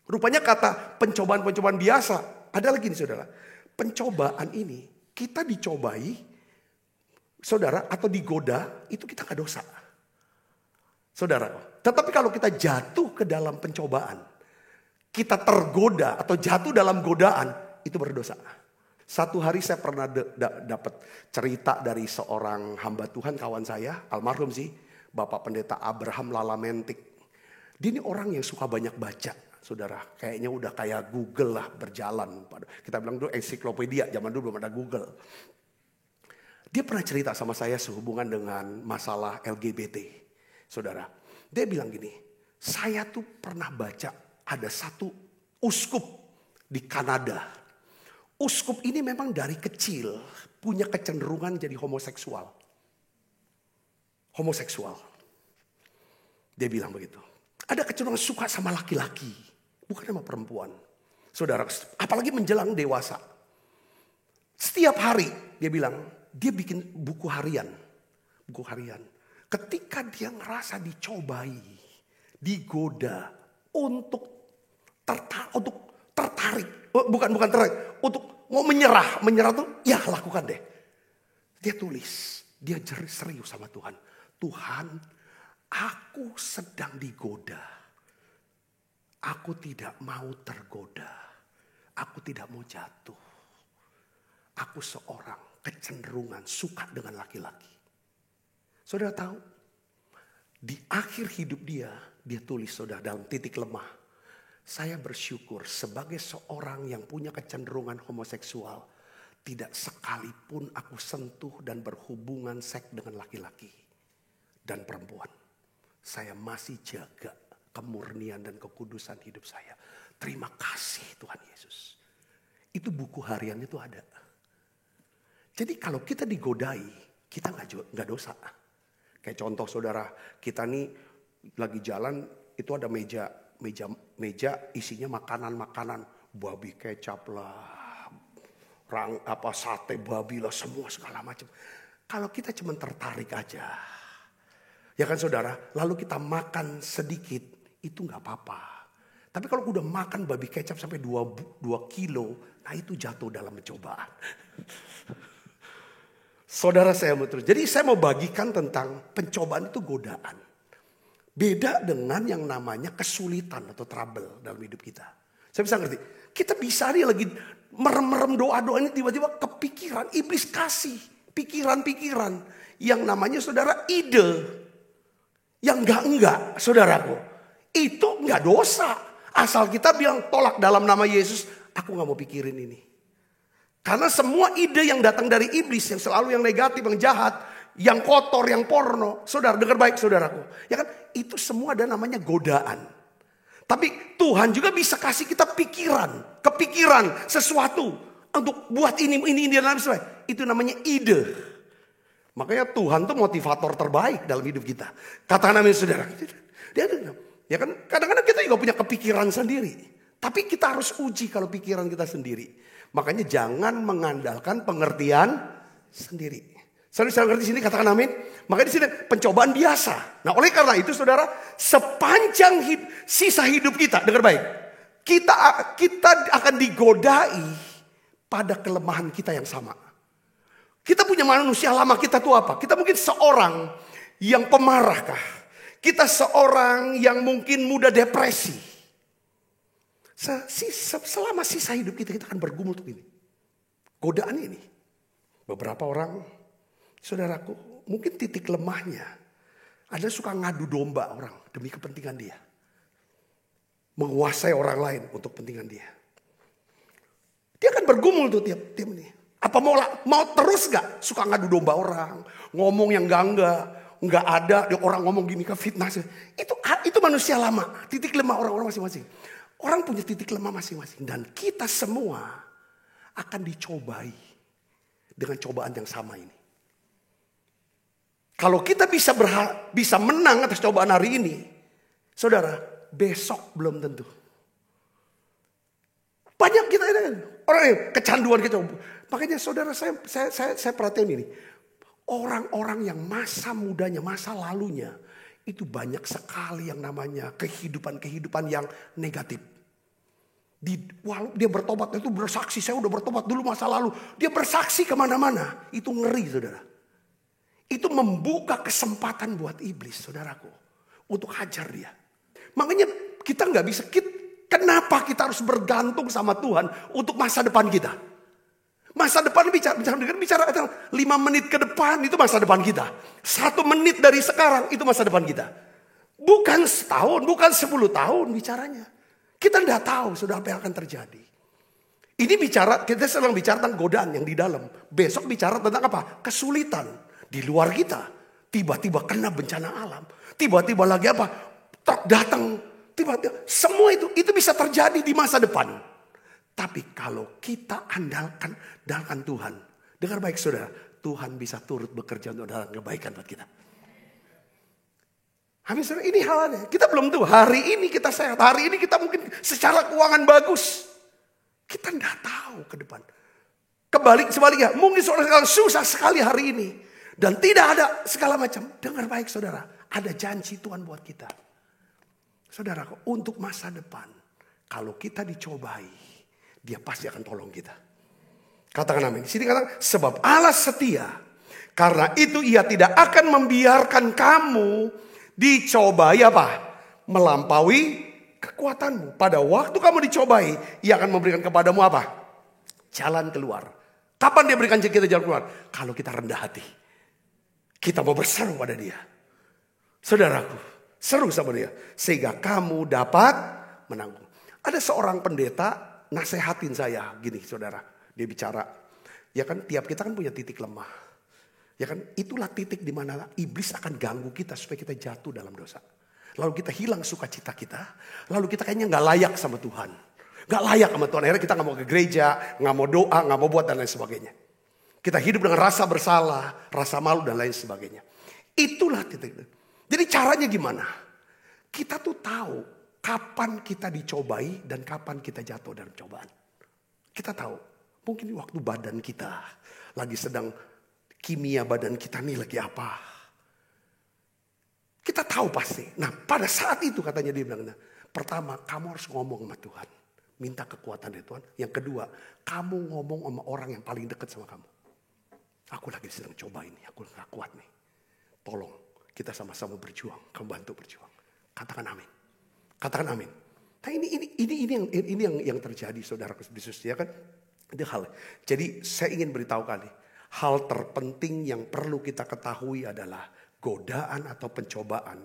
Rupanya kata pencobaan-pencobaan biasa. Ada lagi nih saudara. Pencobaan ini kita dicobai saudara atau digoda itu kita gak dosa. Saudara, tetapi kalau kita jatuh ke dalam pencobaan, kita tergoda atau jatuh dalam godaan, itu berdosa. Satu hari saya pernah dapat cerita dari seorang hamba Tuhan, kawan saya, almarhum sih, Bapak Pendeta Abraham Lalamentik. Dia ini orang yang suka banyak baca, saudara. Kayaknya udah kayak Google lah berjalan. Kita bilang dulu ensiklopedia, zaman dulu belum ada Google. Dia pernah cerita sama saya sehubungan dengan masalah LGBT. Saudara, dia bilang gini, saya tuh pernah baca ada satu uskup di Kanada. Uskup ini memang dari kecil punya kecenderungan jadi homoseksual. Homoseksual. Dia bilang begitu. Ada kecenderungan suka sama laki-laki, bukan sama perempuan. Saudara, apalagi menjelang dewasa. Setiap hari dia bilang, dia bikin buku harian. Buku harian. Ketika dia ngerasa dicobai, digoda untuk tertarik, bukan tertarik, untuk mau menyerah tuh, ya lakukan deh. Dia tulis, dia serius sama Tuhan. Tuhan, aku sedang digoda. Aku tidak mau tergoda. Aku tidak mau jatuh. Aku seorang kecenderungan suka dengan laki-laki. Saudara tahu, di akhir hidup dia tulis saudara dalam titik lemah. Saya bersyukur sebagai seorang yang punya kecenderungan homoseksual. Tidak sekalipun aku sentuh dan berhubungan seks dengan laki-laki dan perempuan. Saya masih jaga kemurnian dan kekudusan hidup saya. Terima kasih Tuhan Yesus. Itu buku hariannya itu ada. Jadi kalau kita digodai, kita nggak dosa. Kayak contoh saudara, kita nih lagi jalan itu ada meja isinya makanan-makanan, babi kecap lah, sate babi lah, semua segala macam. Kalau kita cuma tertarik aja, ya kan saudara, lalu kita makan sedikit, itu nggak apa-apa. Tapi kalau udah makan babi kecap sampai 2 kilo, nah itu jatuh dalam pencobaan. Saudara saya mau terus. Jadi saya mau bagikan tentang pencobaan itu godaan. Beda dengan yang namanya kesulitan atau trouble dalam hidup kita. Saya bisa ngerti. Kita bisa nih lagi merem-merem doa-doa ini tiba-tiba kepikiran. Iblis kasih pikiran-pikiran. Yang namanya saudara ide. Yang enggak saudaraku. Itu enggak dosa. Asal kita bilang tolak dalam nama Yesus. Aku gak mau pikirin ini. Karena semua ide yang datang dari iblis, yang selalu yang negatif, yang jahat, yang kotor, yang porno. Saudara, dengar baik saudaraku. Ya kan, itu semua ada namanya godaan. Tapi Tuhan juga bisa kasih kita kepikiran sesuatu. Untuk buat ini dan lain sebagainya. Itu namanya ide. Makanya Tuhan tuh motivator terbaik dalam hidup kita. Katakan amin saudara. Ya kan, kadang-kadang kita juga punya kepikiran sendiri. Tapi kita harus uji kalau pikiran kita sendiri. Makanya jangan mengandalkan pengertian sendiri. Saya ngerti sini katakan amin. Makanya di sini pencobaan biasa. Nah oleh karena itu saudara, sepanjang sisa hidup kita, dengar baik. Kita akan digodai pada kelemahan kita yang sama. Kita punya manusia lama kita tuh apa? Kita mungkin seorang yang pemarah kah? Kita seorang yang mungkin mudah depresi. Selama sisa hidup kita akan bergumul tuh ini. Godaan ini. Beberapa orang, saudaraku, mungkin titik lemahnya. Ada suka ngadu domba orang demi kepentingan dia. Menguasai orang lain untuk kepentingan dia. Dia akan bergumul tuh tiap ini. Apa mau terus gak? Suka ngadu domba orang. Ngomong yang enggak ada. Orang ngomong gini kan fitnah. Itu manusia lama. Titik lemah orang-orang masing-masing. Orang punya titik lemah masing-masing. Dan kita semua akan dicobai dengan cobaan yang sama ini. Kalau kita bisa menang atas cobaan hari ini, saudara, besok belum tentu. Banyak kita orang yang kecanduan kita. Makanya saudara saya perhatiin ini. Orang-orang yang masa mudanya, masa lalunya, itu banyak sekali yang namanya kehidupan yang negatif. Dia bertobat, itu bersaksi, saya udah bertobat dulu masa lalu. Dia bersaksi kemana-mana, itu ngeri saudara. Itu membuka kesempatan buat iblis saudaraku. Untuk hajar dia. Makanya kita gak bisa, kenapa kita harus bergantung sama Tuhan untuk masa depan kita? Masa depan bicara 5 menit ke depan itu masa depan kita. 1 menit dari sekarang itu masa depan kita. Bukan setahun, bukan 10 tahun bicaranya. Kita tidak tahu sudah apa yang akan terjadi. Ini kita sedang bicara tentang godaan yang di dalam. Besok bicara tentang apa? Kesulitan di luar kita. Tiba-tiba kena bencana alam. Tiba-tiba lagi apa? Truk datang. Tiba-tiba semua itu bisa terjadi di masa depan. Tapi kalau kita andalkan Tuhan. Dengar baik saudara. Tuhan bisa turut bekerja untuk dalam kebaikan buat kita. Amin saudara. Ini halnya. Kita belum tahu. Hari ini kita sehat. Hari ini kita mungkin secara keuangan bagus. Kita nggak tahu ke depan. Sebaliknya. Mungkin saudara susah sekali hari ini. Dan tidak ada segala macam. Dengar baik saudara. Ada janji Tuhan buat kita. Saudara, untuk masa depan. Kalau kita dicobai. Dia pasti akan tolong kita. Katakan amin. Di sini katakan, sebab Allah setia. Karena itu ia tidak akan membiarkan kamu dicobai apa? Melampaui kekuatanmu. Pada waktu kamu dicobai, ia akan memberikan kepadamu apa? Jalan keluar. Kapan dia berikan kita jalan keluar? Kalau kita rendah hati. Kita mau berseru pada dia. Saudaraku, seru sama dia. Sehingga kamu dapat menanggung. Ada seorang pendeta nasehatin saya gini saudara. Dia bicara. Ya kan tiap kita kan punya titik lemah. Ya kan itulah titik di mana iblis akan ganggu kita supaya kita jatuh dalam dosa. Lalu kita hilang sukacita kita. Lalu kita kayaknya gak layak sama Tuhan. Gak layak sama Tuhan. Akhirnya kita gak mau ke gereja. Gak mau doa. Gak mau buat dan lain sebagainya. Kita hidup dengan rasa bersalah. Rasa malu dan lain sebagainya. Itulah titik. Jadi caranya gimana? Kita tuh tahu. Kapan kita dicobai dan kapan kita jatuh dalam cobaan. Kita tahu. Mungkin waktu badan kita lagi sedang kimia badan kita nih lagi apa. Kita tahu pasti. Nah pada saat itu katanya dia bilang. Pertama kamu harus ngomong sama Tuhan. Minta kekuatan dari Tuhan. Yang kedua kamu ngomong sama orang yang paling dekat sama kamu. Aku lagi sedang coba ini. Aku gak kuat nih. Tolong kita sama-sama berjuang. Kamu bantu berjuang. Katakan amin. Katakan amin. Nah ini yang terjadi saudara Yesus ya kan. Itu hal. Jadi saya ingin beritahu kali. Hal terpenting yang perlu kita ketahui adalah godaan atau pencobaan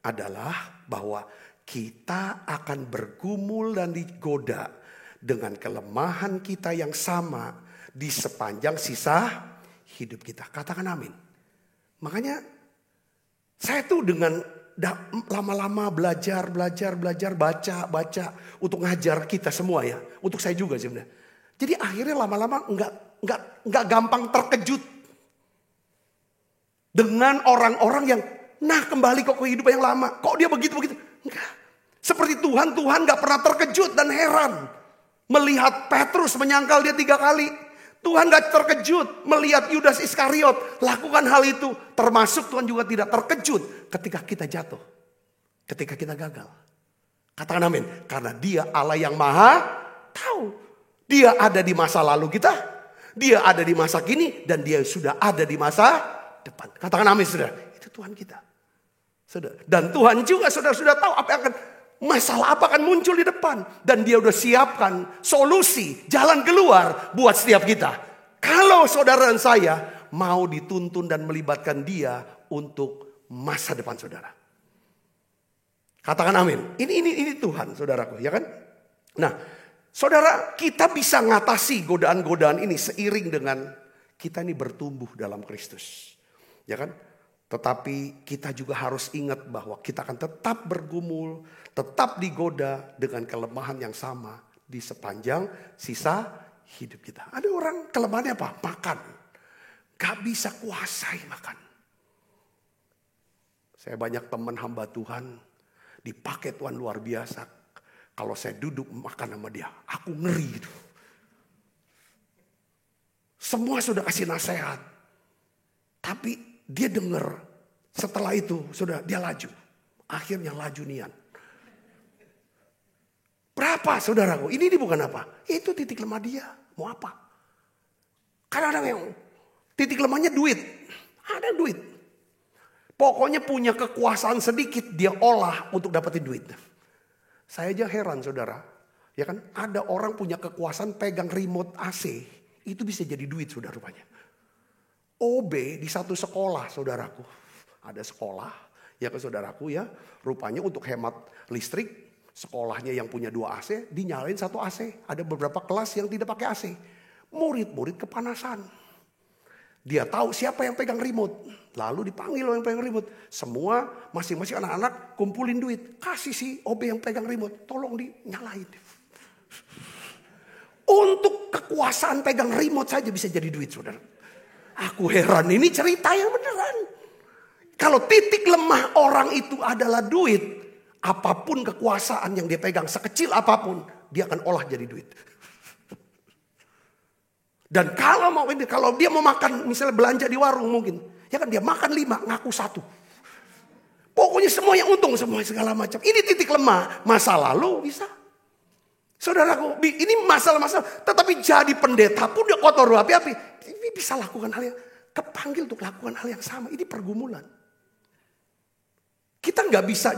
adalah bahwa kita akan bergumul dan digoda dengan kelemahan kita yang sama di sepanjang sisa hidup kita. Katakan amin. Makanya saya tuh dengan lama-lama belajar, baca untuk ngajar kita semua ya. Untuk saya juga sebenarnya. Jadi akhirnya lama-lama enggak gampang terkejut dengan orang-orang yang kembali kok kehidupan yang lama. Kok dia begitu? Enggak. Seperti Tuhan enggak pernah terkejut dan heran melihat Petrus menyangkal dia 3 kali. Tuhan gak terkejut melihat Yudas Iskariot lakukan hal itu. Termasuk Tuhan juga tidak terkejut ketika kita jatuh. Ketika kita gagal. Katakan amin. Karena dia Allah yang maha tahu. Dia ada di masa lalu kita. Dia ada di masa kini. Dan dia sudah ada di masa depan. Katakan amin saudara. Itu Tuhan kita. Saudara. Dan Tuhan juga saudara sudah tahu apa yang akan masalah apa akan muncul di depan. Dan dia udah siapkan solusi, jalan keluar buat setiap kita. Kalau saudara dan saya mau dituntun dan melibatkan dia untuk masa depan saudara. Katakan amin. Ini Tuhan saudaraku ya kan. Nah saudara, kita bisa ngatasi godaan-godaan ini seiring dengan kita ini bertumbuh dalam Kristus. Ya kan? Tetapi kita juga harus ingat bahwa kita akan tetap bergumul, tetap digoda dengan kelemahan yang sama di sepanjang sisa hidup kita. Ada orang kelemahannya apa? Makan. Gak bisa kuasai makan. Saya banyak teman hamba Tuhan, dipakai Tuhan luar biasa. Kalau saya duduk makan sama dia, aku ngeri gitu. Semua sudah kasih nasihat. Tapi dia dengar. Setelah itu sudah dia laju. Akhirnya laju nian. Berapa saudaraku? Ini bukan apa? Itu titik lemah dia. Mau apa? Karena ada yang titik lemahnya duit. Ada duit. Pokoknya punya kekuasaan sedikit dia olah untuk dapetin duit. Saya aja heran saudara. Ya kan? Ada orang punya kekuasaan pegang remote AC. Itu bisa jadi duit saudara rupanya. OB di satu sekolah saudaraku. Ada sekolah ya ke saudaraku ya. Rupanya untuk hemat listrik. Sekolahnya yang punya 2 AC dinyalain 1 AC. Ada beberapa kelas yang tidak pakai AC. Murid-murid kepanasan. Dia tahu siapa yang pegang remote. Lalu dipanggil yang pegang remote. Semua masing-masing anak-anak kumpulin duit. Kasih si OB yang pegang remote. Tolong dinyalain. Untuk kekuasaan pegang remote saja bisa jadi duit saudara. Aku heran ini cerita yang beneran. Kalau titik lemah orang itu adalah duit. Apapun kekuasaan yang dia pegang sekecil apapun. Dia akan olah jadi duit. Dan kalau dia mau makan misalnya belanja di warung mungkin. Ya kan dia makan 5 ngaku 1. Pokoknya semua yang untung semua segala macam. Ini titik lemah. Masa lalu bisa. Saudaraku, ini masalah-masalah. Tetapi jadi pendeta pun dia kotor api-api. Ini bisa lakukan hal yang kepanggil untuk lakukan hal yang sama. Ini pergumulan. Kita nggak bisa,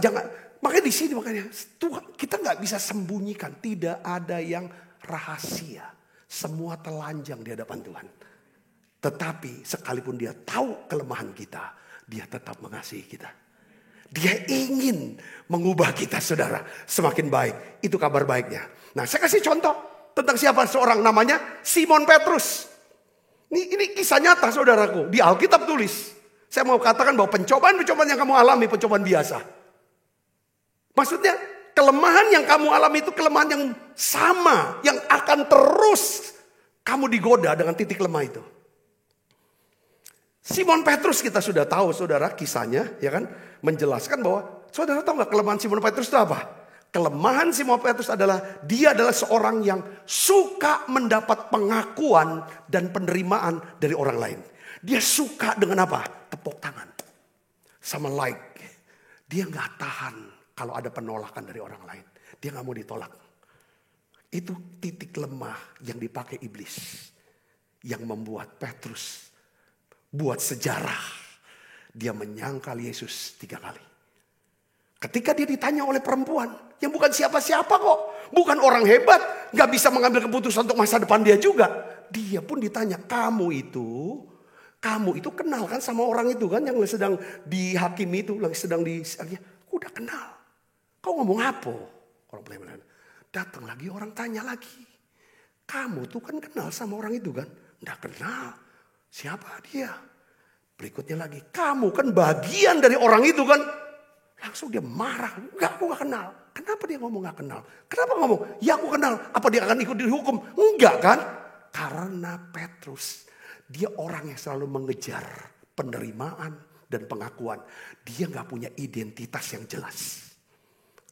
makanya di sini makanya Tuhan, kita nggak bisa sembunyikan. Tidak ada yang rahasia. Semua telanjang di hadapan Tuhan. Tetapi sekalipun dia tahu kelemahan kita, dia tetap mengasihi kita. Dia ingin mengubah kita saudara semakin baik. Itu kabar baiknya. Nah saya kasih contoh tentang siapa seorang namanya Simon Petrus. Ini kisah nyata saudaraku. Di Alkitab tulis. Saya mau katakan bahwa pencobaan-pencobaan yang kamu alami pencobaan biasa. Maksudnya kelemahan yang kamu alami itu kelemahan yang sama. Yang akan terus kamu digoda dengan titik lemah itu. Simon Petrus kita sudah tahu saudara kisahnya ya kan. Menjelaskan bahwa saudara tahu gak kelemahan Simon Petrus itu apa? Kelemahan Simon Petrus adalah dia adalah seorang yang suka mendapat pengakuan dan penerimaan dari orang lain. Dia suka dengan apa? Tepuk tangan. Sama like. Dia gak tahan kalau ada penolakan dari orang lain. Dia gak mau ditolak. Itu titik lemah yang dipakai iblis. Yang membuat Petrus buat sejarah. Dia menyangkal Yesus 3 kali. Ketika dia ditanya oleh perempuan. Yang bukan siapa-siapa kok. Bukan orang hebat. Gak bisa mengambil keputusan untuk masa depan dia juga. Dia pun ditanya. Kamu itu kenal kan sama orang itu kan. Yang sedang dihakimi itu. Yang sedang aku udah kenal. Kau ngomong apa? Orang pelayan. Datang lagi orang tanya lagi. Kamu tuh kan kenal sama orang itu kan. Nggak kenal. Siapa dia? Berikutnya lagi. Kamu kan bagian dari orang itu kan. Langsung dia marah. Enggak, aku gak kenal. Kenapa dia ngomong gak kenal? Kenapa ngomong? Ya aku kenal. Apa dia akan ikut dihukum? Enggak kan? Karena Petrus. Dia orang yang selalu mengejar penerimaan dan pengakuan. Dia gak punya identitas yang jelas.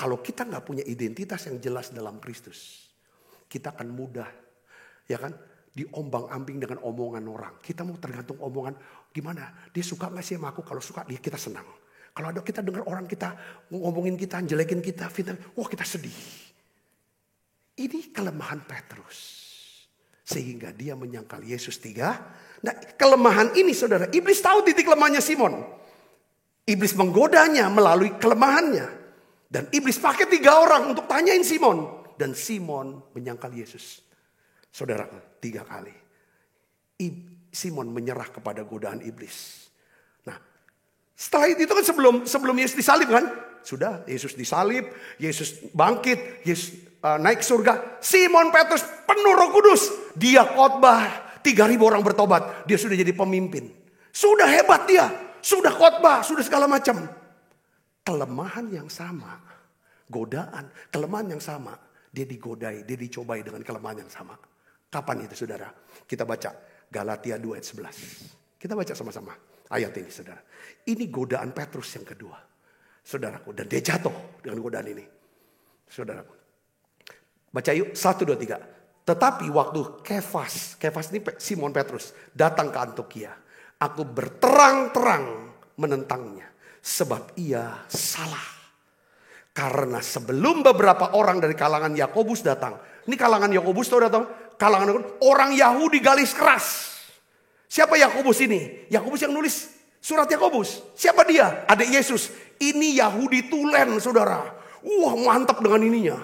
Kalau kita gak punya identitas yang jelas dalam Kristus. Kita akan mudah. Ya kan? Diombang-ambing dengan omongan orang. Kita mau tergantung omongan. Gimana? Dia suka gak sih sama aku? Kalau suka dia kita senang. Kalau ada kita dengar orang kita ngomongin kita, jelekin kita, fitnah, wah kita sedih. Ini kelemahan Petrus. Sehingga dia menyangkal Yesus 3. Nah kelemahan ini saudara, iblis tahu titik lemahnya Simon. Iblis menggodanya melalui kelemahannya. Dan iblis pakai 3 orang untuk tanyain Simon. Dan Simon menyangkal Yesus. Saudara, 3 kali. Simon menyerah kepada godaan iblis. Setelah itu kan sebelum Yesus disalib kan. Sudah Yesus disalib, Yesus bangkit. naik surga. Simon Petrus penuh Roh Kudus. Dia khotbah, 3.000 orang bertobat. Dia sudah jadi pemimpin. Sudah hebat dia. Sudah khotbah, sudah segala macam. Kelemahan yang sama. Godaan, kelemahan yang sama. Dia digodai, dia dicobai dengan kelemahan yang sama. Kapan itu saudara? Kita baca Galatia 2 ayat 11. Kita baca sama-sama ayat ini saudara. Ini godaan Petrus yang kedua. Saudaraku, dan dia jatuh dengan godaan ini. Saudaraku. Baca yuk, 1, 2, 3. Tetapi waktu Kefas ini Simon Petrus, datang ke Antiokhia. Aku berterang-terang menentangnya. Sebab ia salah. Karena sebelum beberapa orang dari kalangan Yakobus datang. Ini kalangan Yakobus tahu datang? Kalangan orang Yahudi galis keras. Siapa Yakobus ini? Yakobus yang nulis surat Yakobus. Siapa dia? Adik Yesus. Ini Yahudi tulen saudara. Wah mantap dengan ininya.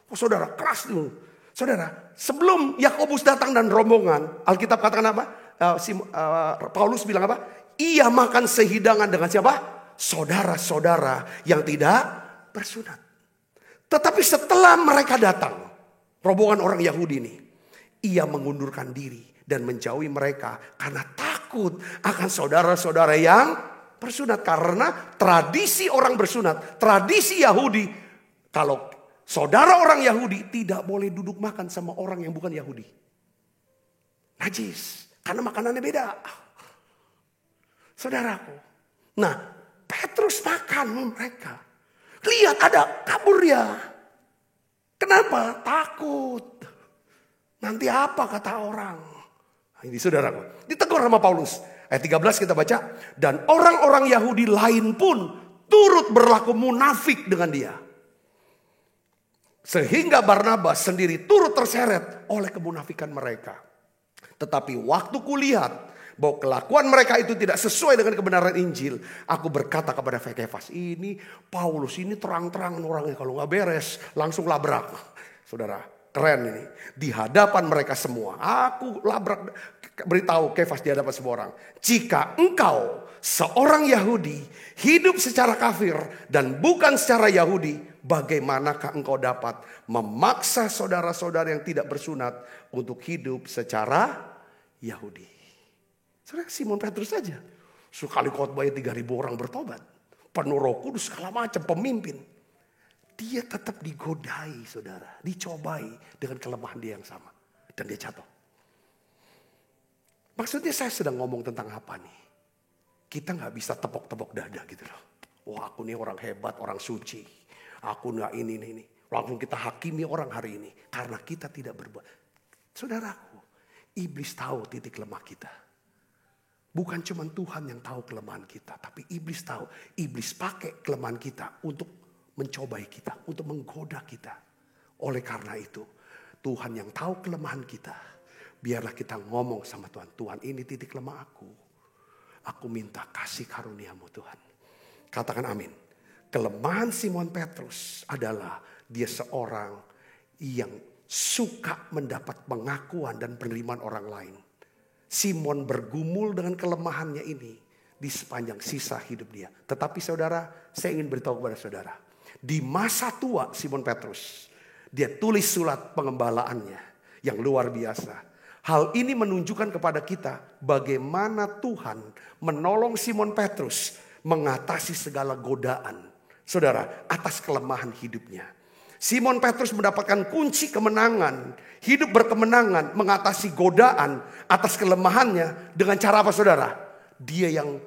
Oh, saudara keras dulu. Saudara sebelum Yakobus datang dan rombongan. Alkitab katakan apa? Paulus bilang apa? Ia makan sehidangan dengan siapa? Saudara-saudara yang tidak bersunat. Tetapi setelah mereka datang. Rombongan orang Yahudi ini. Ia mengundurkan diri dan menjauhi mereka. Karena takut akan saudara-saudara yang bersunat. Karena tradisi orang bersunat. Tradisi Yahudi. Kalau saudara orang Yahudi tidak boleh duduk makan sama orang yang bukan Yahudi. Najis. Karena makanannya beda. Saudaraku. Nah Petrus makan mereka. Lihat ada kabur ya. Kenapa? Takut. Nanti apa kata orang. Nah, ini saudaraku. Ditegur sama Paulus. Ayat 13 kita baca. Dan orang-orang Yahudi lain pun turut berlaku munafik dengan dia. Sehingga Barnabas sendiri turut terseret oleh kemunafikan mereka. Tetapi waktu kulihat bahwa kelakuan mereka itu tidak sesuai dengan kebenaran Injil. Aku berkata kepada Kefas, ini Paulus ini terang-terangan orangnya. Kalau gak beres langsung labrak. Saudara keren ini. Di hadapan mereka semua. Aku labrak beritahu Kefas di hadapan semua orang. Jika engkau seorang Yahudi hidup secara kafir dan bukan secara Yahudi. Bagaimanakah engkau dapat memaksa saudara-saudara yang tidak bersunat untuk hidup secara Yahudi. Saudara Simon Petrus saja. Sekali khotbahnya 3.000 orang bertobat. Penuh Roh Kudus segala macam pemimpin. Dia tetap digodai saudara. Dicobai dengan kelemahan dia yang sama. Dan dia jatuh. Maksudnya saya sedang ngomong tentang apa nih? Kita gak bisa tepok-tepok dada gitu loh. Wah aku nih orang hebat, orang suci. Aku gak ini. Langsung kita hakimi orang hari ini. Karena kita tidak berbuat. Saudaraku, iblis tahu titik lemah kita. Bukan cuma Tuhan yang tahu kelemahan kita. Tapi iblis tahu. Iblis pakai kelemahan kita untuk mencobai kita. Untuk menggoda kita. Oleh karena itu, Tuhan yang tahu kelemahan kita. Biarlah kita ngomong sama Tuhan. Tuhan ini titik lemah aku. Aku minta kasih karuniamu Tuhan. Katakan amin. Kelemahan Simon Petrus adalah dia seorang yang suka mendapat pengakuan dan penerimaan orang lain. Simon bergumul dengan kelemahannya ini di sepanjang sisa hidup dia. Tetapi saudara, saya ingin beritahu kepada saudara. Di masa tua Simon Petrus, dia tulis surat pengembalaannya yang luar biasa. Hal ini menunjukkan kepada kita bagaimana Tuhan menolong Simon Petrus mengatasi segala godaan. Saudara, atas kelemahan hidupnya. Simon Petrus mendapatkan kunci kemenangan. Hidup berkemenangan, mengatasi godaan atas kelemahannya. Dengan cara apa saudara? Dia yang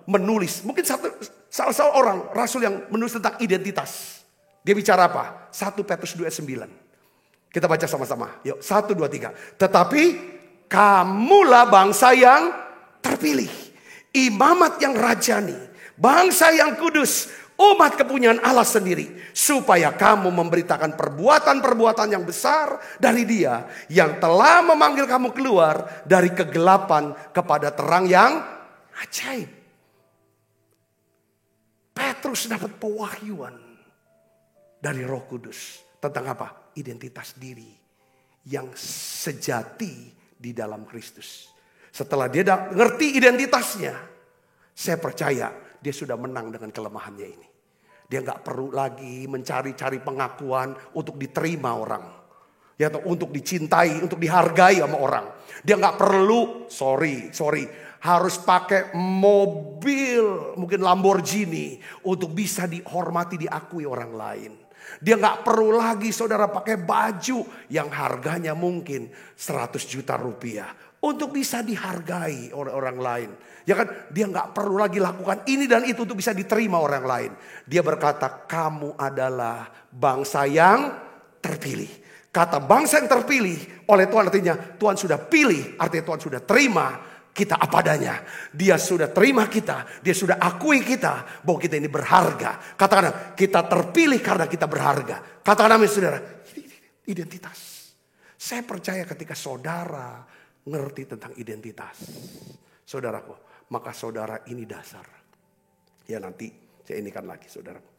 menulis. Mungkin salah satu orang, rasul yang menulis tentang identitas. Dia bicara apa? 1 Petrus 2 ayat 9. Kita baca sama-sama. Yuk, 1, 2, 3. Tetapi kamulah bangsa yang terpilih. Imamat yang rajani. Bangsa yang kudus. Umat kepunyaan Allah sendiri. Supaya kamu memberitakan perbuatan-perbuatan yang besar dari Dia. Yang telah memanggil kamu keluar dari kegelapan kepada terang yang ajaib. Petrus dapat pewahyuan dari Roh Kudus. Tentang apa? Identitas diri yang sejati di dalam Kristus. Setelah dia ngerti identitasnya. Saya percaya dia sudah menang dengan kelemahannya ini. Dia nggak perlu lagi mencari-cari pengakuan untuk diterima orang. Ya, atau untuk dicintai, untuk dihargai sama orang. Dia nggak perlu, sorry, harus pakai mobil, mungkin Lamborghini, untuk bisa dihormati, diakui orang lain. Dia nggak perlu lagi saudara pakai baju yang harganya mungkin 100 juta rupiah untuk bisa dihargai oleh orang lain. Ya kan, dia nggak perlu lagi lakukan ini dan itu untuk bisa diterima orang lain. Dia berkata, kamu adalah bangsa yang terpilih. Kata bangsa yang terpilih oleh Tuhan artinya Tuhan sudah pilih, artinya Tuhan sudah terima kita apa adanya. Dia sudah terima kita, dia sudah akui kita bahwa kita ini berharga. Katakan, kita terpilih karena kita berharga. Katakan amin saudara, identitas. Saya percaya ketika saudara ngerti tentang identitas, saudaraku, maka saudara ini dasar. Ya nanti saya inikan lagi saudaraku.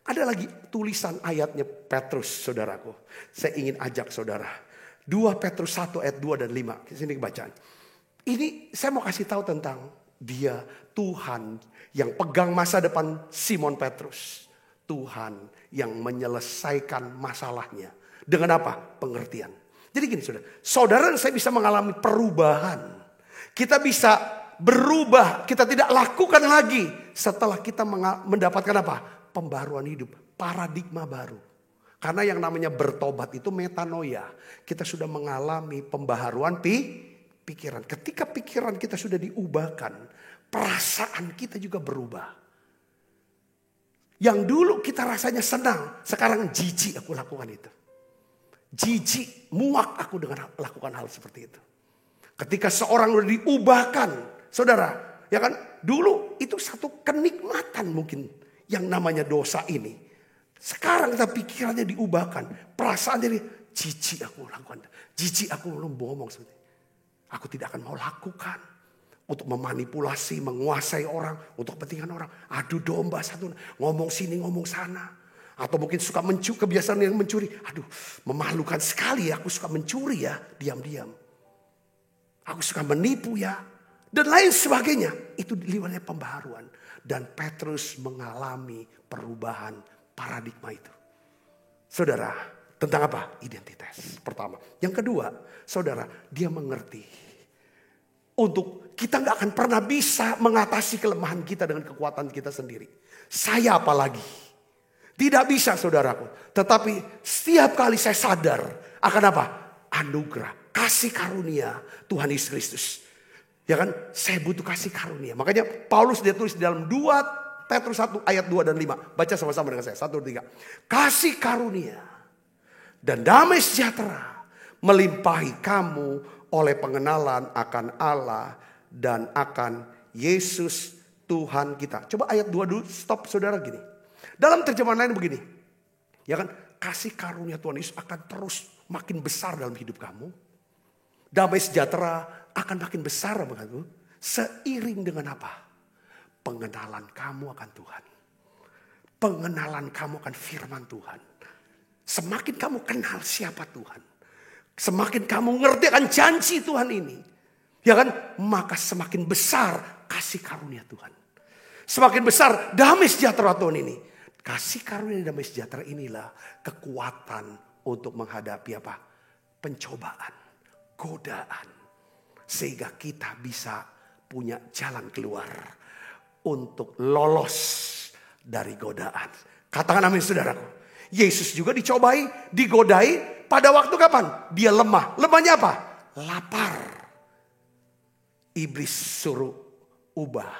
Ada lagi tulisan ayatnya Petrus saudaraku. Saya ingin ajak saudara. 2 Petrus 1 ayat 2 dan 5. Sini bacaan. Ini saya mau kasih tahu tentang dia Tuhan yang pegang masa depan Simon Petrus. Tuhan yang menyelesaikan masalahnya. Dengan apa? Pengertian. Jadi gini saudara. Saudara dan saya bisa mengalami perubahan. Kita bisa berubah. Kita tidak lakukan lagi. Setelah kita mendapatkan apa? Pembaruan hidup. Paradigma baru. Karena yang namanya bertobat itu metanoia. Kita sudah mengalami pembaharuan pikiran. Ketika pikiran kita sudah diubahkan, perasaan kita juga berubah. Yang dulu kita rasanya senang, sekarang jijik aku lakukan itu. Jijik, muak aku dengan lakukan hal seperti itu. Ketika seorang sudah diubahkan, saudara, ya kan? Dulu itu satu kenikmatan mungkin yang namanya dosa ini. Sekarang kita pikirannya diubahkan, perasaan jadi jijik aku lakukan, jijik aku ngomong seperti itu. Aku tidak akan mau lakukan untuk memanipulasi, menguasai orang, untuk kepentingan orang. Adu domba satu, ngomong sini, ngomong sana. Atau mungkin suka mencuri, kebiasaan yang mencuri. Aduh, memalukan sekali ya, aku suka mencuri ya, diam-diam. Aku suka menipu ya, dan lain sebagainya. Itu liwatnya pembaharuan. Dan Petrus mengalami perubahan paradigma itu. Saudara, tentang apa? Identitas. Pertama. Yang kedua, saudara, dia mengerti. Untuk kita gak akan pernah bisa mengatasi kelemahan kita dengan kekuatan kita sendiri. Saya apalagi. Tidak bisa saudaraku. Tetapi setiap kali saya sadar akan apa? Anugerah, kasih karunia Tuhan Yesus Kristus. Ya kan? Saya butuh kasih karunia. Makanya Paulus dia tulis di dalam 2 Petrus 1 ayat 2 dan 5. Baca sama-sama dengan saya. 1, 2, 3. Kasih karunia dan damai sejahtera melimpahi kamu oleh pengenalan akan Allah dan akan Yesus Tuhan kita. Coba ayat 2 dulu, stop saudara gini. Dalam terjemahan lain begini. Ya kan, kasih karunia Tuhan Yesus akan terus makin besar dalam hidup kamu. Damai sejahtera akan makin besar begitu. Seiring dengan apa? Pengenalan kamu akan Tuhan. Pengenalan kamu akan firman Tuhan. Semakin kamu kenal siapa Tuhan. Semakin kamu ngerti akan janji Tuhan ini. Ya kan? Maka semakin besar kasih karunia Tuhan. Semakin besar damai sejahtera Tuhan ini. Kasih karunia dan damai sejahtera inilah kekuatan untuk menghadapi apa? Pencobaan, godaan. Sehingga kita bisa punya jalan keluar. Untuk lolos dari godaan. Katakan amin saudaraku. Yesus juga dicobai, digodai pada waktu kapan? Dia lemah. Lemahnya apa? Lapar. Iblis suruh ubah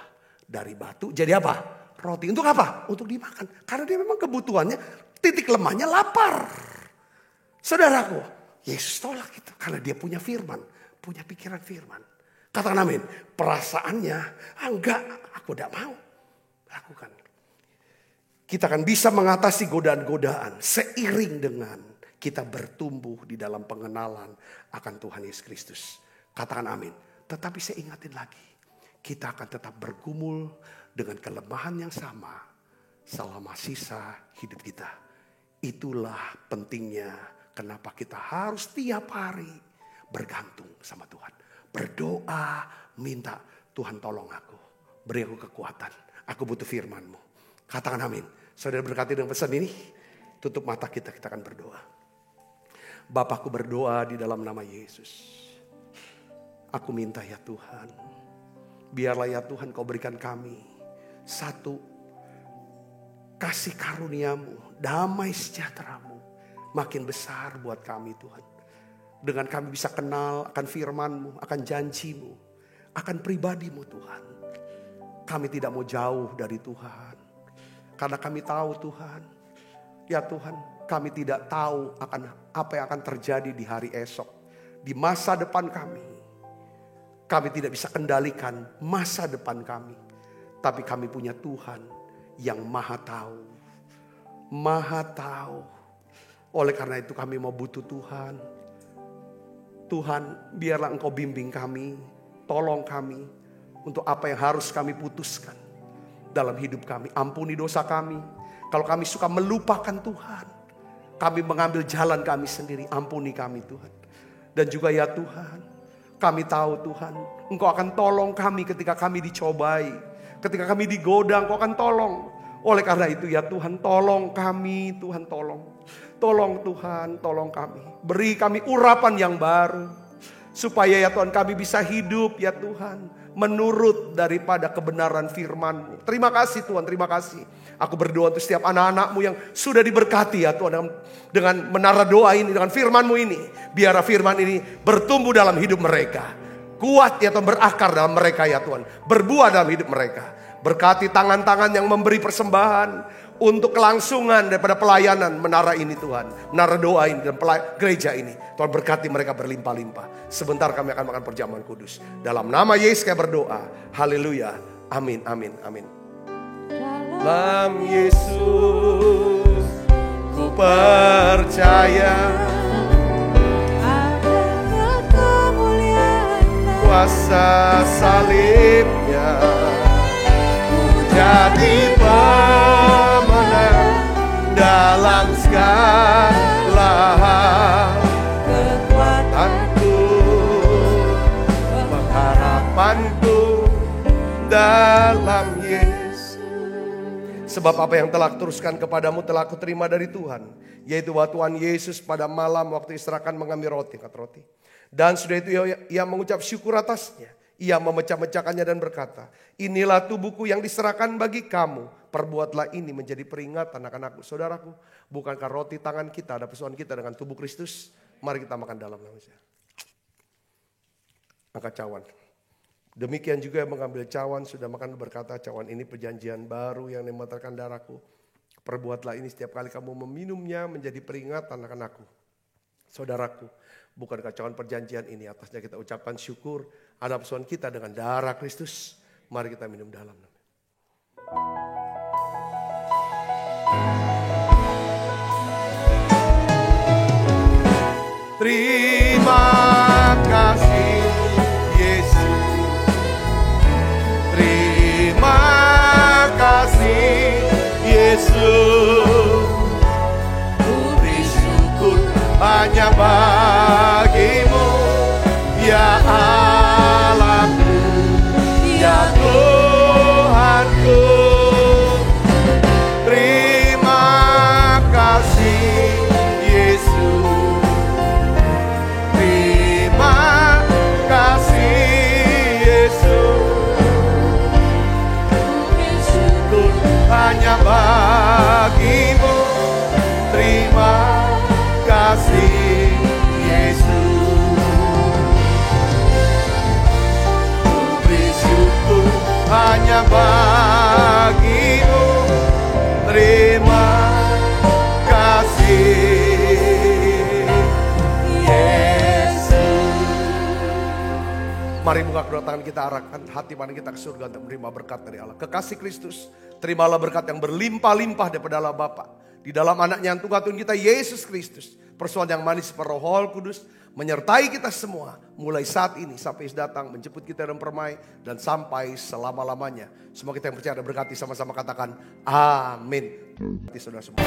dari batu jadi apa? Roti. Untuk apa? Untuk dimakan. Karena dia memang kebutuhannya, titik lemahnya lapar. Saudaraku, Yesus tolak itu. Karena dia punya firman. Punya pikiran firman. Katakan amin. Perasaannya, enggak, aku tidak mau lakukan. Kita akan bisa mengatasi godaan-godaan seiring dengan kita bertumbuh di dalam pengenalan akan Tuhan Yesus Kristus. Katakan amin. Tetapi saya ingatin lagi. Kita akan tetap bergumul dengan kelemahan yang sama selama sisa hidup kita. Itulah pentingnya kenapa kita harus tiap hari bergantung sama Tuhan. Berdoa, minta Tuhan tolong aku. Beri aku kekuatan. Aku butuh firman-Mu. Katakan amin. Saudara berkati dengan pesan ini. Tutup mata kita akan berdoa. Bapakku berdoa di dalam nama Yesus. Aku minta ya Tuhan. Biarlah ya Tuhan kau berikan kami satu kasih karuniamu, damai sejahteramu makin besar buat kami Tuhan. Dengan kami bisa kenal akan firman-Mu, akan janji-Mu, akan pribadi-Mu Tuhan. Kami tidak mau jauh dari Tuhan. Karena kami tahu Tuhan, ya Tuhan, kami tidak tahu akan apa yang akan terjadi di hari esok. Di masa depan kami. Kami tidak bisa kendalikan masa depan kami. Tapi kami punya Tuhan yang maha tahu. Maha tahu. Oleh karena itu kami mau butuh Tuhan. Tuhan, biarlah Engkau bimbing kami. Tolong kami untuk apa yang harus kami putuskan dalam hidup kami. Ampuni dosa kami. Kalau kami suka melupakan Tuhan, kami mengambil jalan kami sendiri. Ampuni kami Tuhan. Dan juga ya Tuhan, kami tahu Tuhan, Engkau akan tolong kami ketika kami dicobai. Ketika kami digoda, Engkau akan tolong. Oleh karena itu ya Tuhan, tolong kami Tuhan, tolong. Tolong Tuhan, tolong kami. Beri kami urapan yang baru. Supaya ya Tuhan kami bisa hidup ya Tuhan. Menurut daripada kebenaran firman-Mu. Terima kasih Tuhan, terima kasih. Aku berdoa untuk setiap anak-anak-Mu yang sudah diberkati ya Tuhan. Dengan menara doa ini, dengan firman-Mu ini. Biar firman ini bertumbuh dalam hidup mereka. Kuat ya Tuhan, berakar dalam mereka ya Tuhan. Berbuah dalam hidup mereka. Berkati tangan-tangan yang memberi persembahan. Untuk kelangsungan daripada pelayanan menara ini Tuhan. Menara doa ini dan gereja ini. Tuhan berkati mereka berlimpah-limpah. Sebentar kami akan makan perjamuan kudus. Dalam nama Yesus kami berdoa. Haleluya. Amin, amin, amin. Dalam Yesus ku percaya. Ada kemuliaan Kuasa salibnya. Ku jadi pemenang dalam segala hal. Kekuatanku, pengharapanku dalam Yesus. Sebab apa yang telah kuteruskan kepadamu telah kuterima dari Tuhan. Yaitu bahwa Tuhan Yesus pada malam waktu istirahat mengambil roti. Dan sudah itu ia mengucap syukur atasnya. Ia memecah-mecahkannya dan berkata, inilah tubuhku yang diserahkan bagi kamu. Perbuatlah ini menjadi peringatan akan aku. Saudaraku, bukankah roti tangan kita ada persoalan kita dengan tubuh Kristus? Mari kita makan dalam namanya. Angkat cawan. Demikian juga yang mengambil cawan sudah makan berkata, cawan ini perjanjian baru yang memeterkan darahku. Perbuatlah ini setiap kali kamu meminumnya menjadi peringatan akan aku. Saudaraku, bukankah cawan perjanjian ini atasnya kita ucapkan syukur ada persoalan kita dengan darah Kristus. Mari kita minum dalam. Terima kasih Yesus. Terima kasih Yesus. Ku beri syukur hanya bagimu ya Allahku, ya Tuhanku. Terima kasih Yesus. Terima kasih Yesus. Syukur hanya bagimu. Terima kasih Yesus. Beri syukur hanya bagimu. Terima kasih Yesus. Mari buka kedua tangan kita, arahkan hati mana kita ke surga untuk menerima berkat dari Allah. Kekasih Kristus, terimalah berkat yang berlimpah-limpah daripada Allah Bapa. Di dalam anaknya yang tunggal Tuhan kita Yesus Kristus. Persoalan yang manis Roh Kudus menyertai kita semua. Mulai saat ini sampai datang menjemput kita dan permai. Dan sampai selama-lamanya. Semua kita yang percaya dan berkati sama-sama katakan amin. Saudara semua.